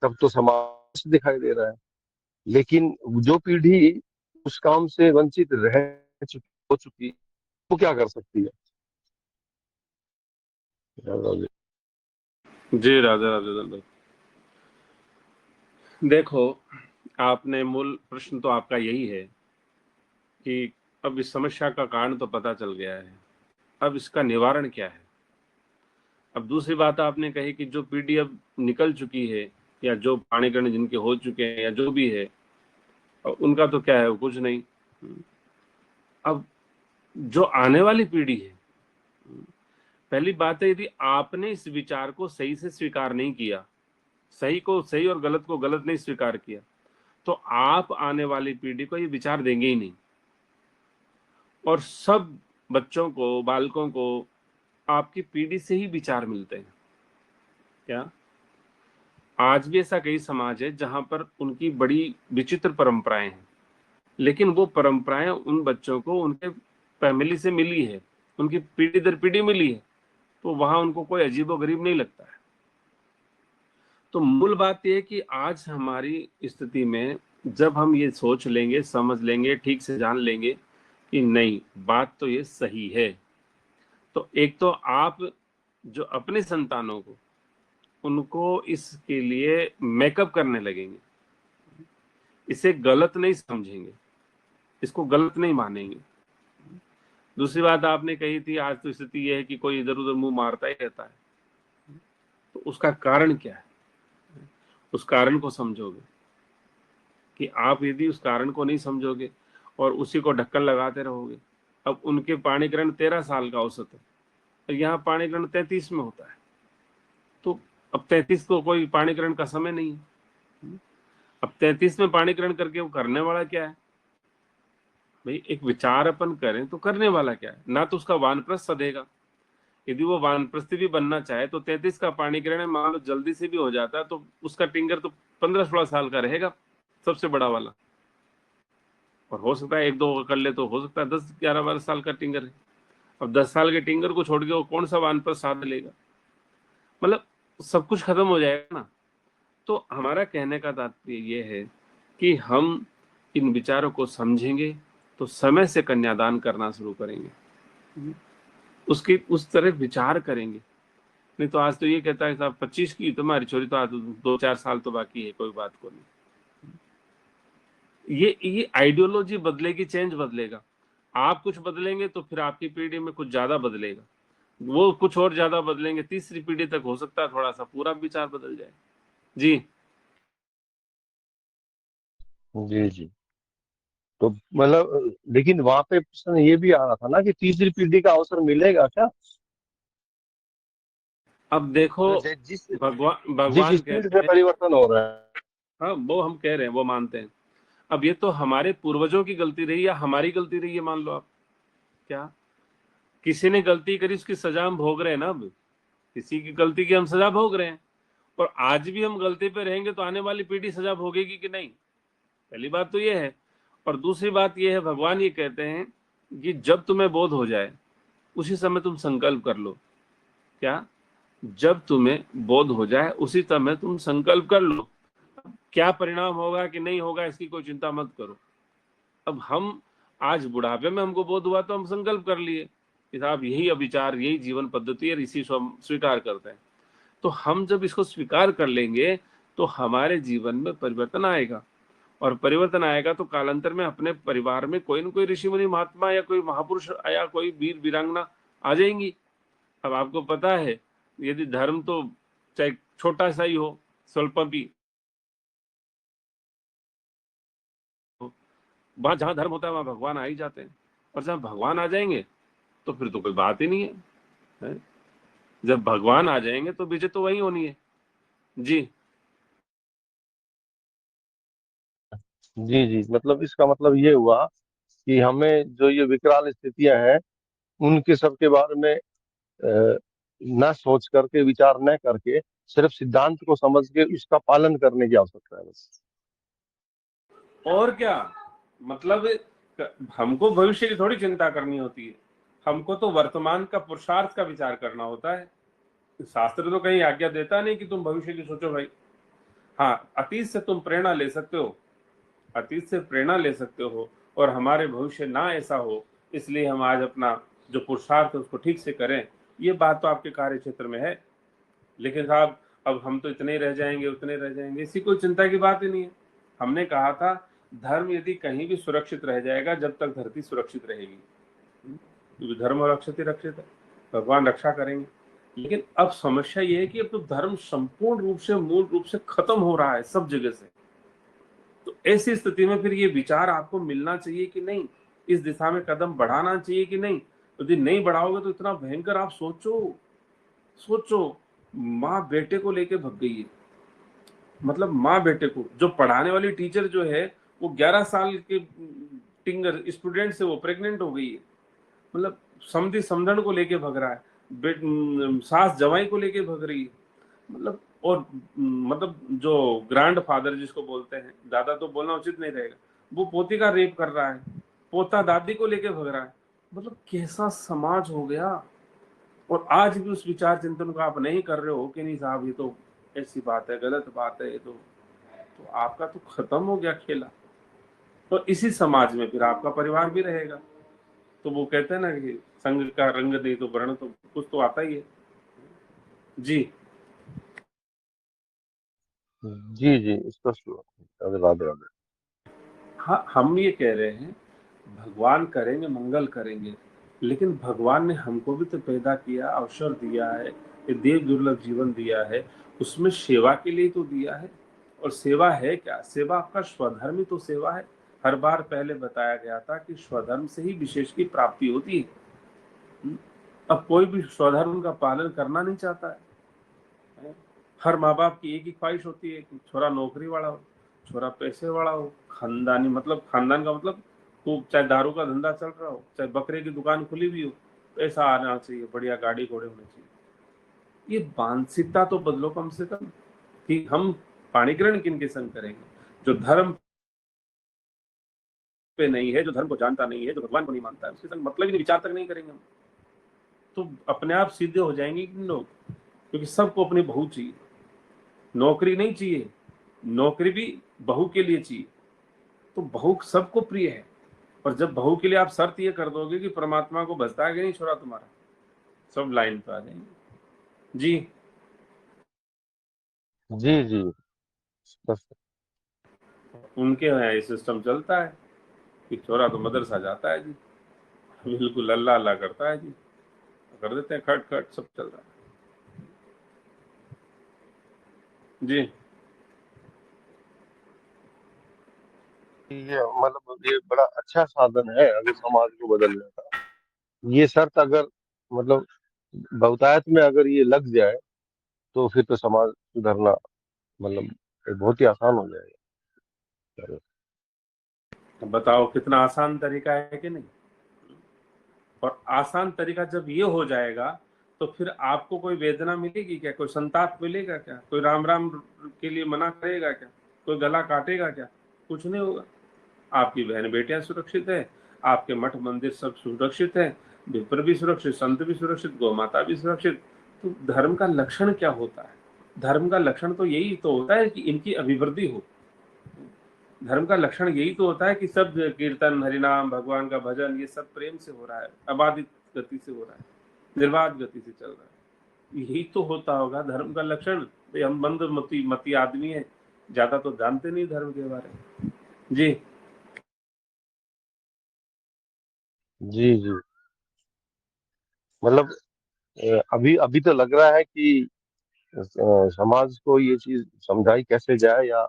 तब तो समाज दिखाई दे रहा है। लेकिन जो पीढ़ी उस काम से वंचित रह चुकी, हो चुकी, वो क्या कर सकती है? जी राधे राधे दंडोत। देखो, आपने मूल प्रश्न तो आपका यही है कि अब इस समस्या का कारण तो पता चल गया है, अब इसका निवारण क्या है। अब दूसरी बात आपने कही कि जो पीढ़ी अब निकल चुकी है या जो प्राणीकरण जिनके हो चुके हैं या जो भी है, उनका तो क्या है, वो कुछ नहीं। अब जो आने वाली पीढ़ी है, पहली बात है, यदि आपने इस विचार को सही से स्वीकार नहीं किया, सही को सही और गलत को गलत नहीं स्वीकार किया, तो आप आने वाली पीढ़ी को ये विचार देंगे ही नहीं। और सब बच्चों को, बालकों को आपकी पीढ़ी से ही विचार मिलते हैं। क्या आज भी ऐसा कई समाज है जहां पर उनकी बड़ी विचित्र परंपराएं हैं, लेकिन वो परंपराएं उन बच्चों को उनके फैमिली से मिली है, उनकी पीढ़ी दर पीढ़ी मिली है, तो वहां उनको कोई अजीबोगरीब नहीं लगता है। तो मूल बात यह है कि आज हमारी स्थिति में जब हम ये सोच लेंगे, समझ लेंगे, ठीक से जान लेंगे कि नहीं, बात तो ये सही है, तो एक तो आप जो अपने संतानों को, उनको इसके लिए मेकअप करने लगेंगे, इसे गलत नहीं समझेंगे, इसको गलत नहीं मानेंगे। दूसरी बात आपने कही थी, आज तो स्थिति यह है कि कोई इधर उधर मुंह मारता ही रहता है, तो उसका कारण क्या है? उस कारण को समझोगे कि आप यदि उस कारण को नहीं समझोगे और उसी को ढक्कन लगाते रहोगे। अब उनके पाणिग्रहण 13 साल का औसत है, तो यहाँ पाणिग्रहण 33 में होता है, तो अब 33 को कोई पाणिग्रहण का समय नहीं है। अब 33 में पाणिग्रहण करके वो करने वाला क्या है भाई? एक विचार अपन करें तो करने वाला क्या है? ना तो उसका वानप्रस्थ सधेगा, यदि वो वानप्रस्थी भी बनना चाहे तो 33 का पाणिग्रहण मान लो जल्दी से भी हो जाता है तो उसका टिंगर तो 15-16 साल का रहेगा, सबसे बड़ा वाला, और हो सकता है 1-2 कर ले तो हो सकता है 10-11-12 साल का टिंगर है। अब 10 साल के टिंगर को छोड़ के वो कौन सा वानप्रस्थ साध लेगा? मतलब सब कुछ खत्म हो जाएगा ना। तो हमारा कहने का तात्पर्य ये है कि हम इन विचारों को समझेंगे तो समय से कन्यादान करना शुरू करेंगे, उसकी उस तरह विचार करेंगे। नहीं तो आज तो ये कहता है साहब 25 की तुम्हारी छोरी, तो आज 2-4 साल तो बाकी है, कोई बात को नहीं। ये आइडियोलॉजी बदलेगी, चेंज बदलेगा। आप कुछ बदलेंगे तो फिर आपकी पीढ़ी में कुछ ज्यादा बदलेगा, वो कुछ और ज्यादा बदलेंगे, तीसरी पीढ़ी तक हो सकता है थोड़ा सा पूरा विचार बदल जाए। जी जी जी। तो मतलब लेकिन वहां पे प्रश्न ये भी आ रहा था ना कि तीसरी पीढ़ी का अवसर मिलेगा क्या? अब देखो, जिस जिस भगवान स्पीड कहते से हैं, परिवर्तन हो रहा है। हाँ वो हम कह रहे हैं, वो मानते हैं। अब ये तो हमारे पूर्वजों की गलती रही या हमारी गलती रही है, मान लो आप, क्या किसी ने गलती करी उसकी सजा हम भोग रहे हैं ना। अब किसी की गलती की हम सजा भोग रहे हैं, और आज भी हम गलती पे रहेंगे तो आने वाली पीढ़ी सजा भोगेगी कि नहीं? पहली बात तो ये है। और दूसरी बात ये है, भगवान ये कहते हैं कि जब तुम्हें बोध हो जाए उसी समय तुम संकल्प कर लो। क्या? जब तुम्हें बोध हो जाए उसी समय तुम संकल्प कर लो। क्या परिणाम होगा कि नहीं होगा इसकी कोई चिंता मत करो। अब हम आज बुढ़ापे में हमको बोध हुआ तो हम संकल्प कर लिए कि साहब यही अविचार, यही जीवन पद्धति है, इसी को हम स्वीकार करते हैं। तो हम जब इसको स्वीकार कर लेंगे तो हमारे जीवन में परिवर्तन आएगा, और परिवर्तन आएगा तो कालांतर में अपने परिवार में कोई न कोई ऋषि मुनि महात्मा या कोई महापुरुष या कोई वीर वीरांगना आ जाएंगी। अब आपको पता है, यदि धर्म तो चाहे छोटा सा ही हो, स्वल्प भी, वहां जहां धर्म होता है वहां भगवान आ ही जाते हैं, और जहां भगवान आ जाएंगे तो फिर तो कोई बात ही नहीं है। जब भगवान आ जाएंगे तो विजय तो वही होनी है। जी जी जी, मतलब इसका मतलब ये हुआ कि हमें जो ये विकराल स्थितियां हैं उनके सब के बारे में न सोच करके, विचार न करके, सिर्फ सिद्धांत को समझ के उसका पालन करने की आवश्यकता है बस। और क्या, मतलब हमको भविष्य की थोड़ी चिंता करनी होती है, हमको तो वर्तमान का पुरुषार्थ का विचार करना होता है। शास्त्र तो कहीं आज्ञा देता नहीं कि तुम भविष्य की सोचो भाई। हाँ, अतीत से तुम प्रेरणा ले सकते हो, अतीत से प्रेरणा ले सकते हो, और हमारे भविष्य ना ऐसा हो इसलिए हम आज अपना जो पुरुषार्थ है उसको ठीक से करें। ये बात तो आपके कार्य क्षेत्र में है, लेकिन साहब अब हम तो इतने रह जाएंगे, उतने रह जाएंगे, इसी कोई चिंता की बात ही नहीं है। हमने कहा था धर्म यदि कहीं भी सुरक्षित रह जाएगा जब तक धरती सुरक्षित रहेगी, क्योंकि धर्म रक्षित ही रक्षित है, भगवान रक्षा करेंगे। लेकिन अब समस्या ये है कि अब तो धर्म संपूर्ण रूप से, मूल रूप से खत्म हो रहा है सब जगह से। तो ऐसी स्थिति में फिर ये विचार आपको मिलना चाहिए कि नहीं, इस दिशा में कदम बढ़ाना चाहिए कि नहीं। यदि नहीं बढ़ाओगे तो इतना भयंकर, आप सोचो सोचो, माँ बेटे को लेके भग गई है, मतलब माँ बेटे को, जो पढ़ाने वाली टीचर जो है वो 11 साल के टिंगर स्टूडेंट से वो प्रेग्नेंट हो गई है, मतलब समधी समधन को लेके भग रहा है, सास जवाई को लेके भग रही है। मतलब और मतलब जो ग्रैंड फादर जिसको बोलते हैं, दादा तो बोलना उचित नहीं रहेगा, वो पोती का रेप कर रहा है, पोता दादी को लेके भग रहा है। मतलब कैसा समाज हो गया। और आज भी उस विचार चिंतन को आप नहीं कर रहे हो कि नहीं साहब ये तो ऐसी बात है, गलत बात है, ये तो आपका तो खत्म हो गया खेला। तो इसी समाज में फिर आपका परिवार भी रहेगा। तो वो कहते हैं ना कि संग का रंग दे तो वर्ण, तो कुछ तो आता ही है। जी जी जी, स्पष्ट हुआ। राधे राधे राधे। हाँ, हम ये कह रहे हैं भगवान करेंगे, मंगल करेंगे, लेकिन भगवान ने हमको भी तो पैदा किया, अवसर दिया है, ये देव दुर्लभ जीवन दिया है, उसमें सेवा के लिए तो दिया है। और सेवा है क्या? सेवा आपका स्वधर्म ही तो सेवा है। हर बार पहले बताया गया था कि स्वधर्म से ही विशेष की प्राप्ति होती है। अब कोई भी स्वधर्म का पालन करना नहीं चाहता है। हर माँ बाप की एक ही ख्वाहिश होती है कि छोरा नौकरी वाला हो, छोरा पैसे वाला हो, खानदानी, मतलब खानदान का मतलब खूब, चाहे दारू का धंधा चल रहा हो, चाहे बकरे की दुकान खुली भी हो, पैसा आना चाहिए, बढ़िया गाड़ी घोड़े होने चाहिए। ये मानसिकता तो बदलो कम से कम, कि हम पाणी ग्रहण किन के संग करेंगे? जो धर्म पे नहीं है, जो धर्म को जानता नहीं है, जो भगवान को नहीं मानता है, उसके संग मतलब ही नहीं, विचार तक नहीं करेंगे हम। तो अपने आप सीधे हो जाएंगे कि लोग, क्योंकि सबको अपनी बहू चाहिए, नौकरी नहीं चाहिए, नौकरी भी बहू के लिए चाहिए। तो बहू सबको प्रिय है, पर जब बहू के लिए आप शर्त ये कर दोगे कि परमात्मा को बचता है कि नहीं छोरा तुम्हारा, सब लाइन पे आ जाएंगे। जी जी जी, स्पष्ट। उनके यहाँ ये सिस्टम चलता है कि छोरा तो मदरसा जाता है जी, बिल्कुल अल्लाह अल्लाह करता है जी, कर देते हैं खट खट, सब चल रहा है। जी ये मतलब ये बड़ा अच्छा साधन है अगर समाज को बदलने का। ये शर्त अगर मतलब बहुतायत में अगर ये लग जाए तो फिर तो समाज सुधरना मतलब बहुत ही आसान हो जाएगा। बताओ कितना आसान तरीका है कि नहीं। और आसान तरीका जब ये हो जाएगा तो फिर आपको कोई वेदना मिलेगी क्या? कोई संताप मिलेगा क्या? कोई राम राम के लिए मना करेगा क्या? कोई गला काटेगा क्या? कुछ नहीं होगा। आपकी बहन बेटियां सुरक्षित है, आपके मठ मंदिर सब सुरक्षित है, विप्र भी सुरक्षित, संत भी सुरक्षित, गौ माता भी सुरक्षित। तो धर्म का लक्षण क्या होता है? धर्म का लक्षण तो यही तो होता है कि इनकी अभिवृद्धि हो। धर्म का लक्षण यही तो होता है कि सब कीर्तन, हरिनाम, भगवान का भजन, ये सब प्रेम से हो रहा है, अबाधित गति से हो रहा है, निर्बाध गति से चल रहा है। यही तो होता होगा धर्म का लक्षण। भाई हम मंद मती आदमी है, ज्यादा तो जानते नहीं धर्म के बारे में। जी जी जी, मतलब अभी अभी तो लग रहा है कि समाज को ये चीज समझाई कैसे जाए या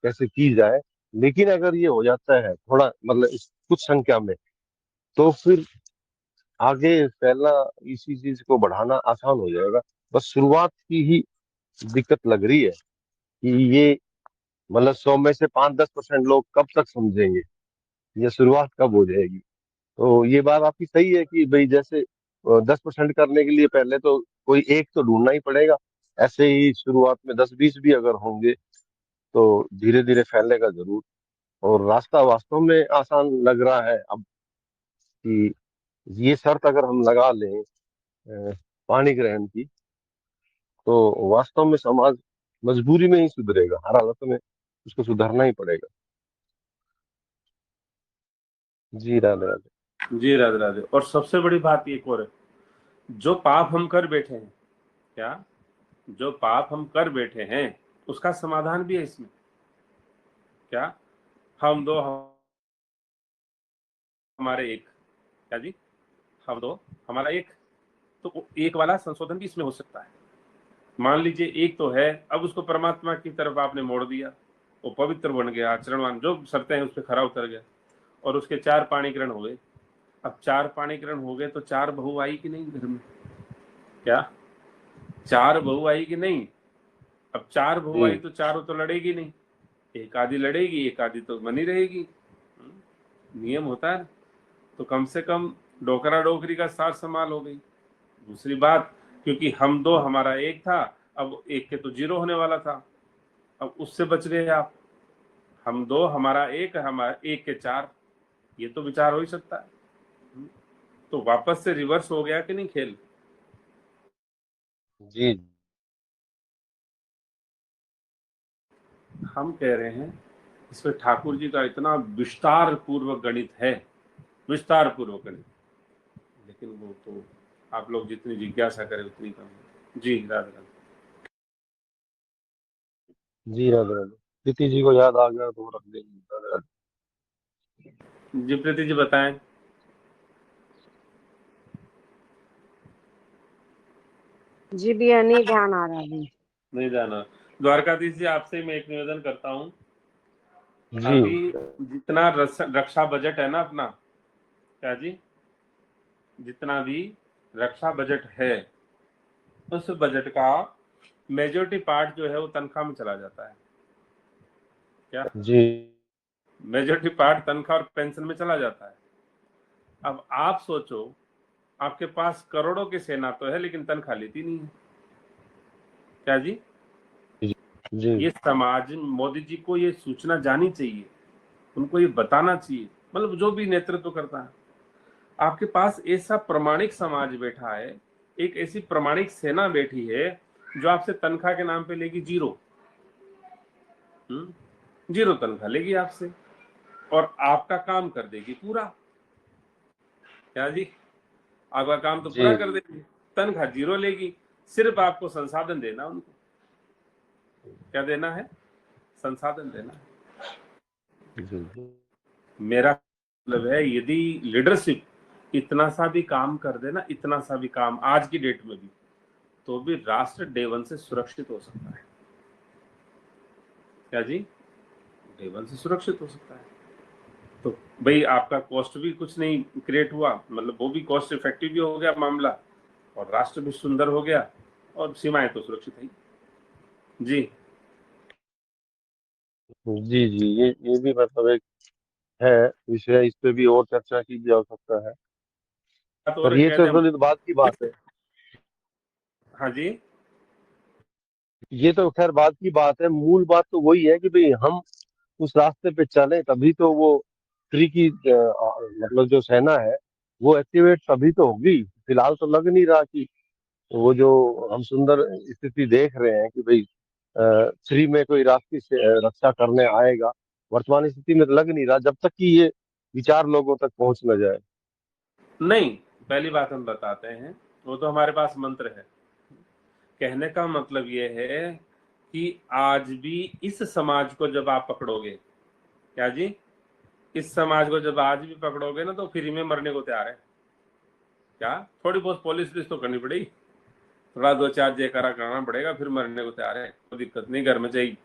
कैसे की जाए। लेकिन अगर ये हो जाता है थोड़ा मतलब कुछ संख्या में, तो फिर आगे फैलना, इसी चीज को बढ़ाना आसान हो जाएगा। बस शुरुआत की ही दिक्कत लग रही है कि ये मतलब 100 में से 5-10% लोग कब तक समझेंगे, ये शुरुआत कब हो जाएगी। तो ये बात आपकी सही है कि भाई जैसे 10% करने के लिए पहले तो कोई एक तो ढूंढना ही पड़ेगा। ऐसे ही शुरुआत में 10-20 भी अगर होंगे तो धीरे धीरे फैलेगा जरूर। और रास्ता वास्तव में आसान लग रहा है अब कि ये शर्त अगर हम लगा लें पाणी ग्रहण की, तो वास्तव में समाज मजबूरी में ही सुधरेगा, हर हालत में उसको सुधरना ही पड़ेगा। जी राधे राधे। जी राधे राधे। और सबसे बड़ी बात एक और है, जो पाप हम कर बैठे हैं, क्या जो पाप हम कर बैठे हैं उसका समाधान भी है इसमें। क्या? हम दो हमारे एक, क्या जी? हम दो हमारा एक, तो एक वाला संशोधन भी इसमें हो सकता है। मान लीजिए एक तो है, अब उसको परमात्मा की तरफ आपने मोड़ दिया, वो पवित्र बन गया, आचरणवान, जो शर्तें हैं उस पर खरा उतर गया, और उसके 4 पाणीग्रहण हो गए। अब 4 पाणीग्रहण हो गए तो 4 बहू आई कि नहीं घर में? क्या 4 बहू आई कि नहीं? अब 4 बहू आई जी तो चारों तो लड़ेगी नहीं, एक आधी लड़ेगी, एक आधी तो बनी रहेगी। नियम होता है। तो कम से कम डोकरा डोकरी का साथ संभाल हो गई। दूसरी बात, क्योंकि हम दो हमारा एक था, अब 1 के तो 0 होने वाला था, अब उससे बच गए आप। हम 2, हमारा 1, हमारा 1 के 4, ये तो विचार हो ही सकता है। तो वापस से रिवर्स हो गया कि नहीं खेल? जी हम कह रहे हैं इसमें ठाकुर जी का इतना विस्तार पूर्वक गणित है, विस्तार पूर्वक गणित, लेकिन वो तो आप लोग जितनी जिज्ञासा करें उतनी कम है। जी राधे राधे। जी राधे राधे। प्रीति जी को याद आ गया तो रख देंगे। राधे राधे। जी प्रीति जी बताएं। जी भैया नहीं ध्यान आ रहा अभी। नहीं जाना। द्वारकाधीश जी आपसे मैं एक निवेदन करता हूँ, जी अभी जितना रक्षा बजट है ना अपना, क्या जी, जितना भी रक्षा बजट है उस बजट का मेजोरिटी पार्ट जो है वो तनख्वाह में चला जाता है। क्या जी मेजोरिटी पार्ट तनख्वाह और पेंशन में चला जाता है। अब आप सोचो, आपके पास करोड़ों की सेना तो है लेकिन तनख्वाह लेती नहीं है। क्या जी? जी ये समाज, मोदी जी को ये सूचना जानी चाहिए, उनको ये बताना चाहिए, मतलब जो भी नेतृत्व करता है। आपके पास ऐसा प्रमाणिक समाज बैठा है, एक ऐसी प्रमाणिक सेना बैठी है जो आपसे तनख्वाह के नाम पे लेगी 0, 0 तनख्वाह लेगी आपसे और आपका काम कर देगी पूरा। क्या जी? आपका काम तो पूरा जी कर देगी, तनख्वाह 0 लेगी, सिर्फ आपको संसाधन देना उनको। क्या देना है? संसाधन देना है। जी मेरा मतलब है, यदि लीडरशिप इतना सा भी काम कर देना, इतना सा भी काम आज की डेट में भी, तो भी राष्ट्र डे 1 से सुरक्षित हो सकता है। क्या जी? डे 1 से सुरक्षित हो सकता है। तो भाई आपका कॉस्ट भी कुछ नहीं क्रिएट हुआ, मतलब वो भी कॉस्ट इफेक्टिव भी हो गया मामला, और राष्ट्र भी सुंदर हो गया, और सीमाएं तो सुरक्षित है। जी जी जी ये भी मतलब एक है विषय, इस पे भी और चर्चा की जा सकता है। तो पर और ये कह तो दें। थोड़ी बात की बात है। हाँ जी। ये तो खैर बात की बात है, मूल बात तो वही है कि भाई हम उस रास्ते पे चले तभी तो वो फ्री की मतलब जो सेना है वो एक्टिवेट तभी तो होगी। फिलहाल तो लग नहीं रहा कि वो जो हम सुंदर स्थिति देख रहे हैं कि भाई फ्री में कोई राष्ट्रीय रक्षा करने आएगा, वर्तमान स्थिति में तो लग नहीं रहा जब तक कि ये विचार लोगों तक पहुंच न जाए। नहीं, पहली बात हम बताते हैं, वो तो हमारे पास मंत्र है। कहने का मतलब ये है कि आज भी इस समाज को जब आप पकड़ोगे, क्या जी, इस समाज को जब आज भी पकड़ोगे ना तो फ्री में मरने को तैयार है। क्या थोड़ी बहुत पॉलिश लिस्ट तो करनी पड़ेगी, थोड़ा 2-4 जयकारा कराना पड़ेगा, फिर मरने को तैयार है। कोई दिक्कत नहीं, घर में चाहिए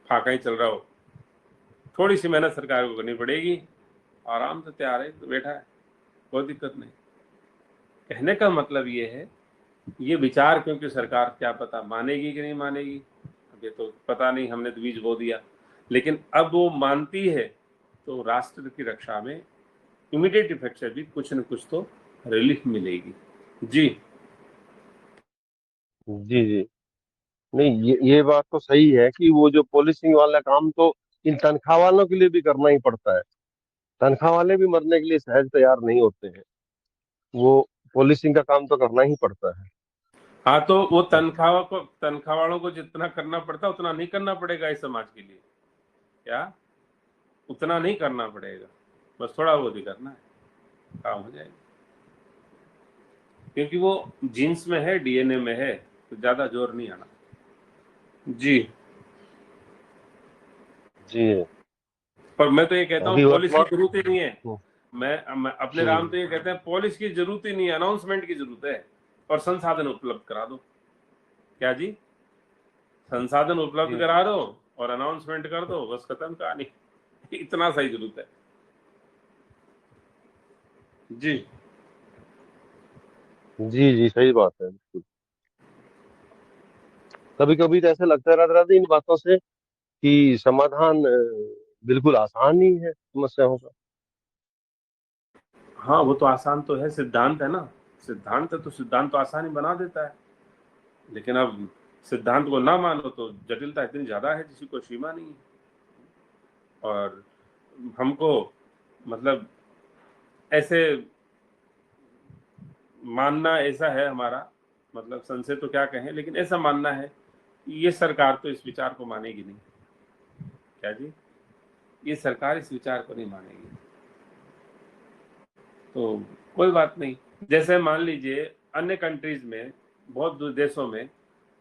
फाका ही चल रहा हो, थोड़ी सी मेहनत सरकार को करनी पड़ेगी, आराम से तैयार है, तो बैठा है, कोई दिक्कत नहीं। कहने का मतलब ये है, ये विचार क्योंकि सरकार क्या पता मानेगी कि नहीं मानेगी, अब ये तो पता नहीं, हमने तो बीज बो दिया, लेकिन अब वो मानती है तो राष्ट्र की रक्षा में इमीडिएट इफेक्ट से भी कुछ न कुछ तो रिलीफ मिलेगी। जी जी जी नहीं, ये बात तो सही है कि वो जो पॉलिसिंग वाला काम तो इन तनख्वाह वालों के लिए भी करना ही पड़ता है। तनख्वाह वाले भी मरने के लिए सहज तैयार नहीं होते हैं, वो पॉलिसिंग का काम तो करना ही पड़ता है। हाँ, तो वो तनख्वाह वालों को जितना करना पड़ता है उतना नहीं करना पड़ेगा इस समाज के लिए। क्या उतना नहीं करना पड़ेगा, बस थोड़ा बहुत ही करना है, काम हो जाएगा, क्योंकि वो जीन्स में है, डीएनए में है, तो ज्यादा जोर नहीं आना। जी जी पर मैं तो ये कहता हूँ अभी पॉलिस की वर्तमान जरूरत ही नहीं है। हम्म, मैं अपने राम हम्म, तो ये कहते हैं पॉलिस की जरूरत ही नहीं है, अनाउंसमेंट की जरूरत है, और संसाधन उपलब्ध करा दो। क्या जी? संसाधन उपलब्ध जी करा दो और अनाउंसमेंट कर दो, बस खत्म कहानी। इतना सही जरूरत है। जी जी जी सही बात है बिल्कुल। कभी कभी तो ऐसा लगता रहता था इन बातों से कि समाधान बिल्कुल आसान ही है समस्याओं का। हाँ, वो तो आसान तो है, सिद्धांत है ना, सिद्धांत है तो सिद्धांत तो आसानी बना देता है, लेकिन अब सिद्धांत को ना मानो तो जटिलता इतनी ज्यादा है जिसकी कोई सीमा नहीं है। और हमको मतलब ऐसे मानना ऐसा है हमारा, मतलब संशय तो क्या कहें, लेकिन ऐसा मानना है कि ये सरकार तो इस विचार को मानेगी नहीं। क्या जी? ये सरकार इस विचार को नहीं मानेगी, तो कोई बात नहीं। जैसे मान लीजिए अन्य कंट्रीज में, बहुत दूर देशों में,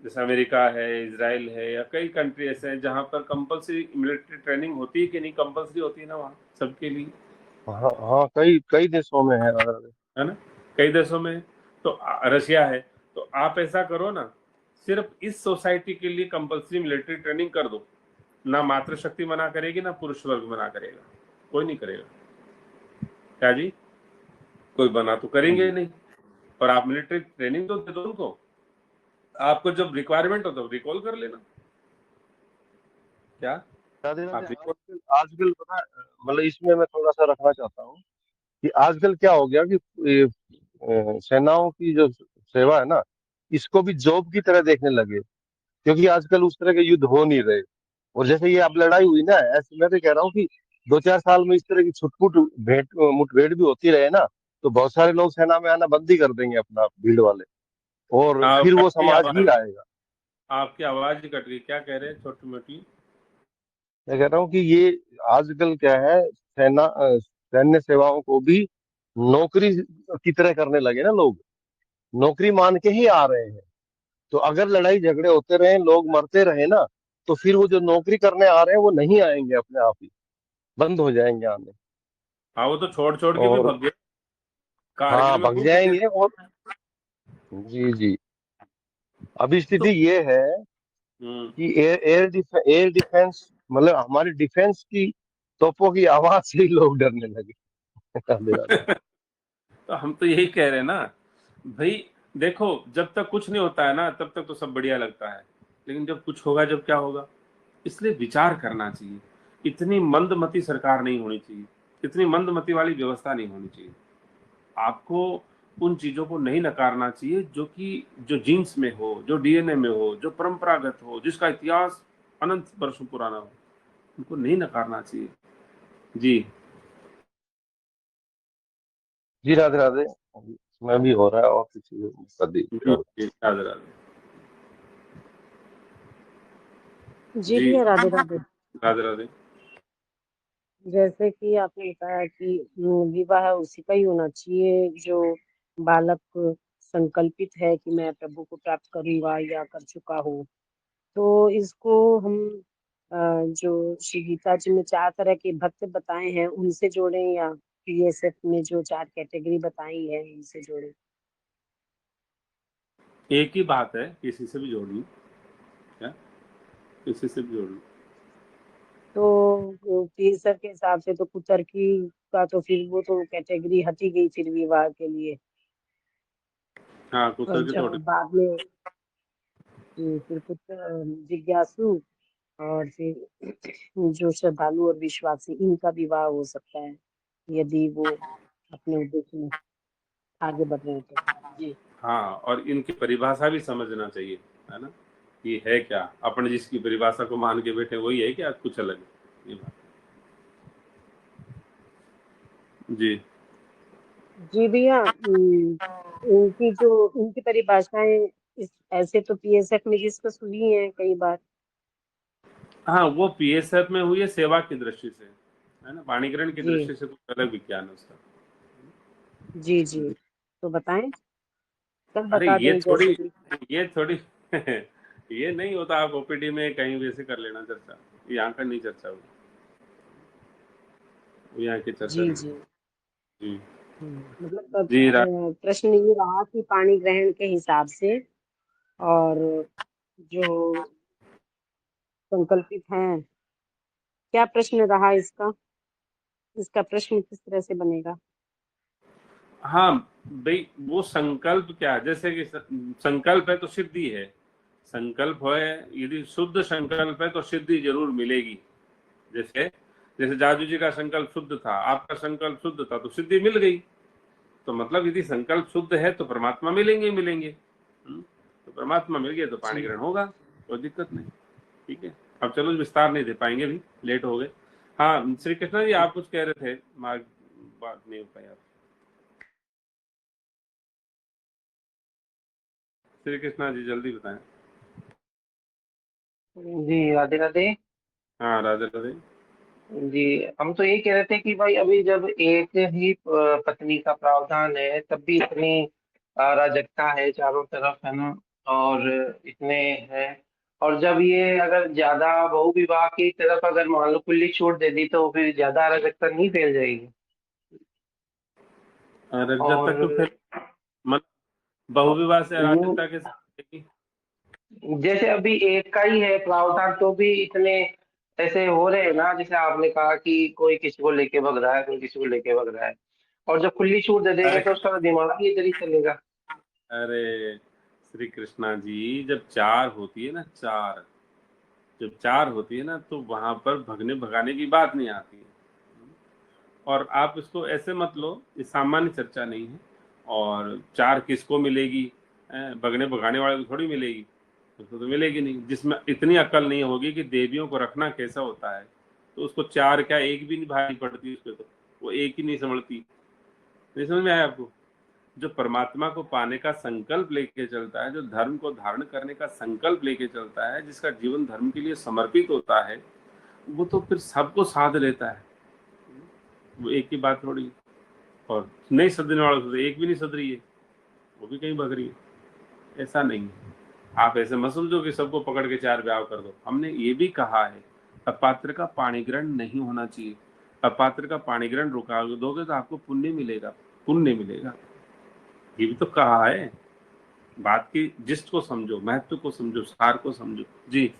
जैसे अमेरिका है, इजराइल है, या कई कंट्री ऐसे हैं जहां पर कंपलसरी मिलिट्री ट्रेनिंग होती है कि नहीं? कंपलसरी होती है ना वहाँ सबके लिए, हाँ हाँ, कई कई देशों में है। है ना? कई देशों में। तो रशिया है, तो आप ऐसा करो ना, सिर्फ इस सोसाइटी के लिए कंपलसरी मिलिट्री ट्रेनिंग कर दो, ना मातृशक्ति मना करेगी ना पुरुष वर्ग मना करेगा, कोई नहीं करेगा। क्या जी? कोई बना तो करेंगे ही नहीं। और आप मिलिट्री ट्रेनिंग तो दे दो उनको, आपको जब रिक्वायरमेंट हो तो रिकॉल कर लेना। क्या राधे राधे। आप रिकॉल? आजकल पता है, मतलब इसमें मैं थोड़ा सा रखना चाहता हूँ कि आजकल क्या हो गया कि ये, सेनाओं की जो सेवा है ना, इसको भी जॉब की तरह देखने लगे, क्योंकि आजकल उस तरह के युद्ध हो नहीं रहे। और जैसे ये अब लड़ाई हुई ना, ऐसे मैं तो कह रहा हूँ कि 2-4 साल में इस तरह की छुटपुट भेंट मुठभेड़ भी होती रहे ना, तो बहुत सारे लोग सेना में आना बंद ही कर देंगे अपना, भीड़ वाले, और फिर वो समाज ही आएगा। आपकी आवाज कट गई, क्या कह रहे हैं छोटी मोटी? मैं कह रहा हूँ कि ये आजकल क्या है, सैन्य सेवाओं को भी नौकरी की तरह करने लगे ना लोग, नौकरी मान के ही आ रहे हैं। तो अगर लड़ाई झगड़े होते रहे, लोग मरते रहे ना, तो फिर वो जो नौकरी करने आ रहे हैं वो नहीं आएंगे, अपने आप ही बंद हो जाएंगे आने। हाँ, वो तो छोड़ छोड़ के भी और भग गए, कारगिल हाँ, में भग खूब पिटे। जाएंगे। और जी जी, अभी तो स्थिति ये है हम्म, कि एयर डिफेंस, मतलब हमारी डिफेंस की तोपों की आवाज से ही लोग डरने लगे। राधे राधे। तो हम तो यही कह रहे हैं ना भाई, देखो जब तक कुछ नहीं होता है ना तब तक तो सब बढ़िया लगता है, लेकिन जब कुछ होगा, जब क्या होगा? इसलिए विचार करना चाहिए। इतनी मंदमती सरकार नहीं होनी चाहिए, इतनी मंदमती वाली व्यवस्था नहीं होनी चाहिए। आपको उन चीजों को नहीं नकारना चाहिए जो कि जो जीन्स में हो, जो डीएनए में हो, जो परंपरागत हो, जिसका इतिहास अनंत वर्षों पुराना हो, उनको नहीं नकारना चाहिए। जी जी राधे राधे। मैं भी हो रहा है और किसी का जी जी, राधे राधे। जी जी भैया, राधे राधे। राधे राधे। जैसे कि आपने बताया कि विवाह उसी का ही होना चाहिए जो बालक संकल्पित है कि मैं प्रभु को प्राप्त करूंगा या कर चुका हूँ। तो इसको हम जो श्री गीता जी में 4 तरह के भक्त बताए हैं उनसे जोड़ें, या पीएसएफ में जो 4 कैटेगरी बताई है उनसे जोड़ें? एक ही बात है, किसी से भी जोड़ लूं क्या? किसी से भी जोड़ लूं। तो पीएसएफ के हिसाब से तो कुतर्की का तो फिर वो तो कैटेगरी हट ही गई फिर विवाह के लिए। हाँ, और कुत्तर के जब थोड़े। बाद में फिर कुछ जिज्ञासु और फिर जो श्रद्धालु और विश्वासी, इनका विवाह हो सकता है यदि वो अपने उद्देश्य में आगे बढ़ रहे हैं तो। जी हाँ, और इनकी परिभाषा भी समझना चाहिए, है ना? ये है क्या? अपने जिसकी परिभाषा को मान के बैठे वही है क्या, कुछ अलग है? ये बात। जी जी भैया, इनकी परिभाषाएं ऐसे तो पीएसएफ में जिसको सुनी है कई बार। हाँ, वो पीएसएफ में हुई है सेवा की दृष्टि से, है ना? वाणिग्रहण की जी दृष्टि से कुछ अलग विज्ञान है उसका। जी जी, तो बताएं, सब अरे बता दें जैसे भी। ये थोड़ी ये नहीं होता, आप ओपीडी में कहीं भी ऐसे कर लेना चर्चा, यहाँ का नहीं चर्चा हुई, वो यहाँ की चर्चा जी नहीं। जी, जी मतलब जी प्रश्न ये रहा कि पाणी ग्रहण के हिसाब से और जो संकल्पित हैं, क्या प्रश्न रहा इसका? इसका प्रश्न किस तरह से बनेगा? हाँ भाई, वो संकल्प क्या है? जैसे कि संकल्प है तो सिद्धि है, संकल्प है, यदि शुद्ध संकल्प है तो सिद्धि जरूर मिलेगी। जैसे जैसे जादू जी का संकल्प शुद्ध था, आपका संकल्प शुद्ध था, तो सिद्धि मिल गई। तो मतलब यदि संकल्प शुद्ध है तो परमात्मा मिलेंगे ही मिलेंगे। तो तो परमात्मा मिल गया तो पाणी ग्रहण होगा, कोई दिक्कत नहीं। ठीक है, अब चलो विस्तार नहीं दे पाएंगे, भी लेट हो गए। हाँ श्री कृष्णा जी, आप कुछ कह रहे थे, मार्ग बात नहीं हो पाई आप। श्री कृष्णा जी जल्दी बताएं। जी राधे राधे। हाँ राधे राधे। जी हम तो ये कह रहे थे कि भाई अभी जब एक ही पत्नी का प्रावधान है तब भी इतनी अराजकता है चारों तरफ, है ना, और इतने है। और जब ये अगर ज्यादा बहु विवाह की तरफ अगर मान लो खुली छूट दे दी तो फिर ज्यादा अराजकता नहीं फैल जाएगी? अराजकता और तो फिर बहुविवाह से यूं अराजकता कैसे? जैसे अभी एक का ही है प्रावधान तो भी इतने ऐसे हो रहे हैं ना, जैसे आपने कहा कि कोई किसी को लेके भग रहा है, कोई किसी को लेके भग रहा है, और जब खुली छूट दे देंगे अरे तो उसका दिमाग ही इधर ही चलेगा। अरे श्री कृष्णा जी, जब चार होती है ना, जब चार होती है ना, तो वहां पर भगने भगाने की बात नहीं आती है। और आप इसको ऐसे मत लो, ये सामान्य चर्चा नहीं है। और चार किसको मिलेगी? भगने भगाने वाले को थोड़ी मिलेगी, उसको तो मिलेगी नहीं। जिसमें इतनी अक्ल नहीं होगी कि देवियों को रखना कैसा होता है, तो उसको चार क्या एक भी नहीं भारी पड़ती उस पर, तो वो एक ही नहीं समझती। नहीं समझ में आया आपको? जो परमात्मा को पाने का संकल्प लेके चलता है, जो धर्म को धारण करने का संकल्प लेके चलता है, जिसका जीवन धर्म के लिए समर्पित होता है, वो तो फिर सबको साध लेता है। वो एक ही बात थोड़ी। और नहीं सदने वालों से एक भी नहीं सद रही है, वो भी कहीं भग रही है। ऐसा नहीं है, आप ऐसे मत समझो कि सबको पकड़ के चार ब्याह कर दो। हमने ये भी कहा है अपात्र का पाणिग्रहण नहीं होना चाहिए। अपात्र का पाणिग्रहण रुका दोगे तो आपको पुण्य मिलेगा, पुण्य मिलेगा, ये भी तो कहा है। बात की जिस्ट को समझो, महत्व को समझो, सार को समझो। जी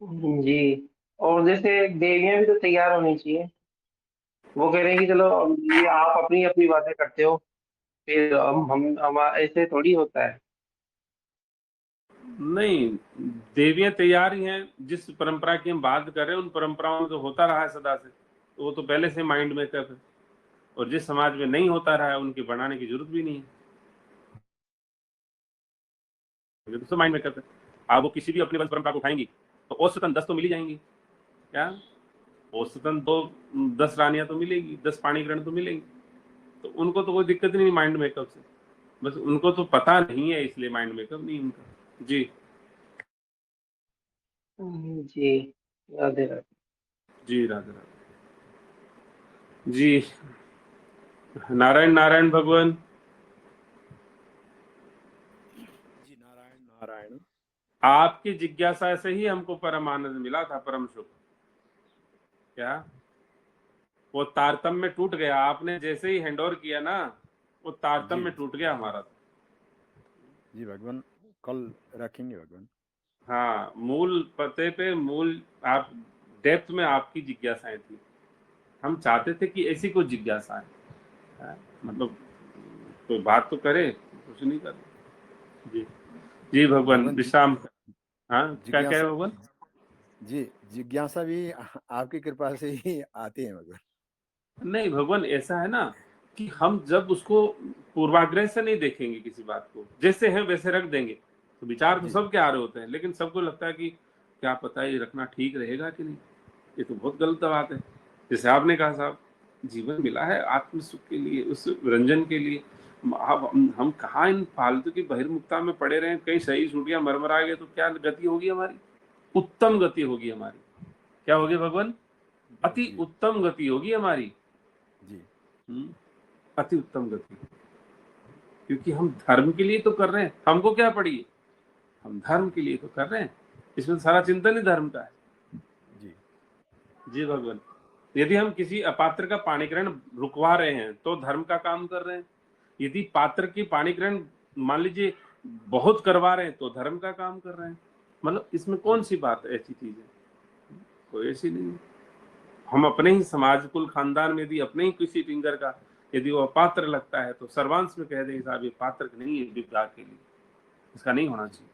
जी। और जैसे देवियां भी तो तैयार होनी चाहिए। वो कह रहे हैं कि चलो ये आप अपनी अपनी बातें करते हो, फिर हम ऐसे थोड़ी होता है। नहीं, देवियां तैयार ही हैं। जिस परंपरा की हम बात कर रहे हैं, उन परंपराओं में तो होता रहा है सदा से, तो वो तो पहले से माइंड मेकअप है। और जिस समाज में नहीं होता रहा है, उनकी बनाने की जरूरत भी नहीं है, ये तो माइंड मेकअप है। आप वो किसी भी अपनी वंश परंपरा को उठाएंगी तो औसतन 10 तो मिल ही जाएंगी। क्या औसतन तो 10 रानियां तो मिलेगी, 10 पाणिग्रहण तो मिलेंगी। तो उनको तो कोई दिक्कत नहीं माइंड मेकअप से, बस उनको तो पता नहीं है, इसलिए माइंड मेकअप नहीं उनका। जी जी राधे राधे। जी राधे राधे। जी नारायण नारायण भगवान। जी नारायण नारायण। आपकी जिज्ञासा से ही हमको परम आनंद मिला था, परम सुख। क्या वो तारतम्य टूट गया? आपने जैसे ही हैंडओवर किया ना, वो तारतम्य टूट गया हमारा। जी भगवान, कल रखेंगे भगवान। हाँ, मूल पते पे मूल आप डेप्थ में आपकी जिज्ञासाएं थी। हम चाहते थे कि ऐसी कोई जिज्ञासा है, मतलब कोई बात तो करे, कुछ नहीं करे। जी जी भगवान विश्राम। हाँ क्या कह रहे भगवान? जी जिज्ञासा भी आपकी कृपा से ही आती है भगवान। नहीं भगवान, ऐसा है ना कि हम जब उसको पूर्वाग्रह से नहीं देखेंगे, किसी बात को जैसे है वैसे रख देंगे, तो विचार तो सबके आ रहे होते हैं, लेकिन सबको लगता है कि क्या पता ये रखना ठीक रहेगा कि नहीं। ये तो बहुत गलत बात है। जैसे आपने कहा साहब, जीवन मिला है आत्म सुख के लिए, उस रंजन के लिए। हम कहाँ इन फालतू की बहिर्मुखता में पड़े रहे? कहीं सही छूटियां मरमरा गए तो क्या गति होगी हमारी? उत्तम गति होगी हमारी। क्या होगी भगवान? अति उत्तम गति होगी हमारी। जी अति उत्तम गति, क्योंकि हम धर्म के लिए तो कर रहे हैं। हमको क्या पड़ी है, हम धर्म के लिए तो कर रहे हैं। इसमें सारा चिंतन ही धर्म का है। जी जी भगवान, यदि हम किसी अपात्र का पाणिग्रहण रुकवा रहे हैं तो धर्म का काम कर रहे हैं। यदि पात्र की पाणिग्रहण मान लीजिए बहुत करवा रहे हैं तो धर्म का काम कर रहे हैं। मतलब इसमें कौन सी बात ऐसी चीज है? कोई ऐसी नहीं है। हम अपने ही समाज कुल खानदान में यदि अपने ही किसी फिंगर का यदि वो अपात्र लगता है तो सर्वांश में कह देंगे साहब ये पात्र नहीं है विवाह के लिए, इसका नहीं होना चाहिए।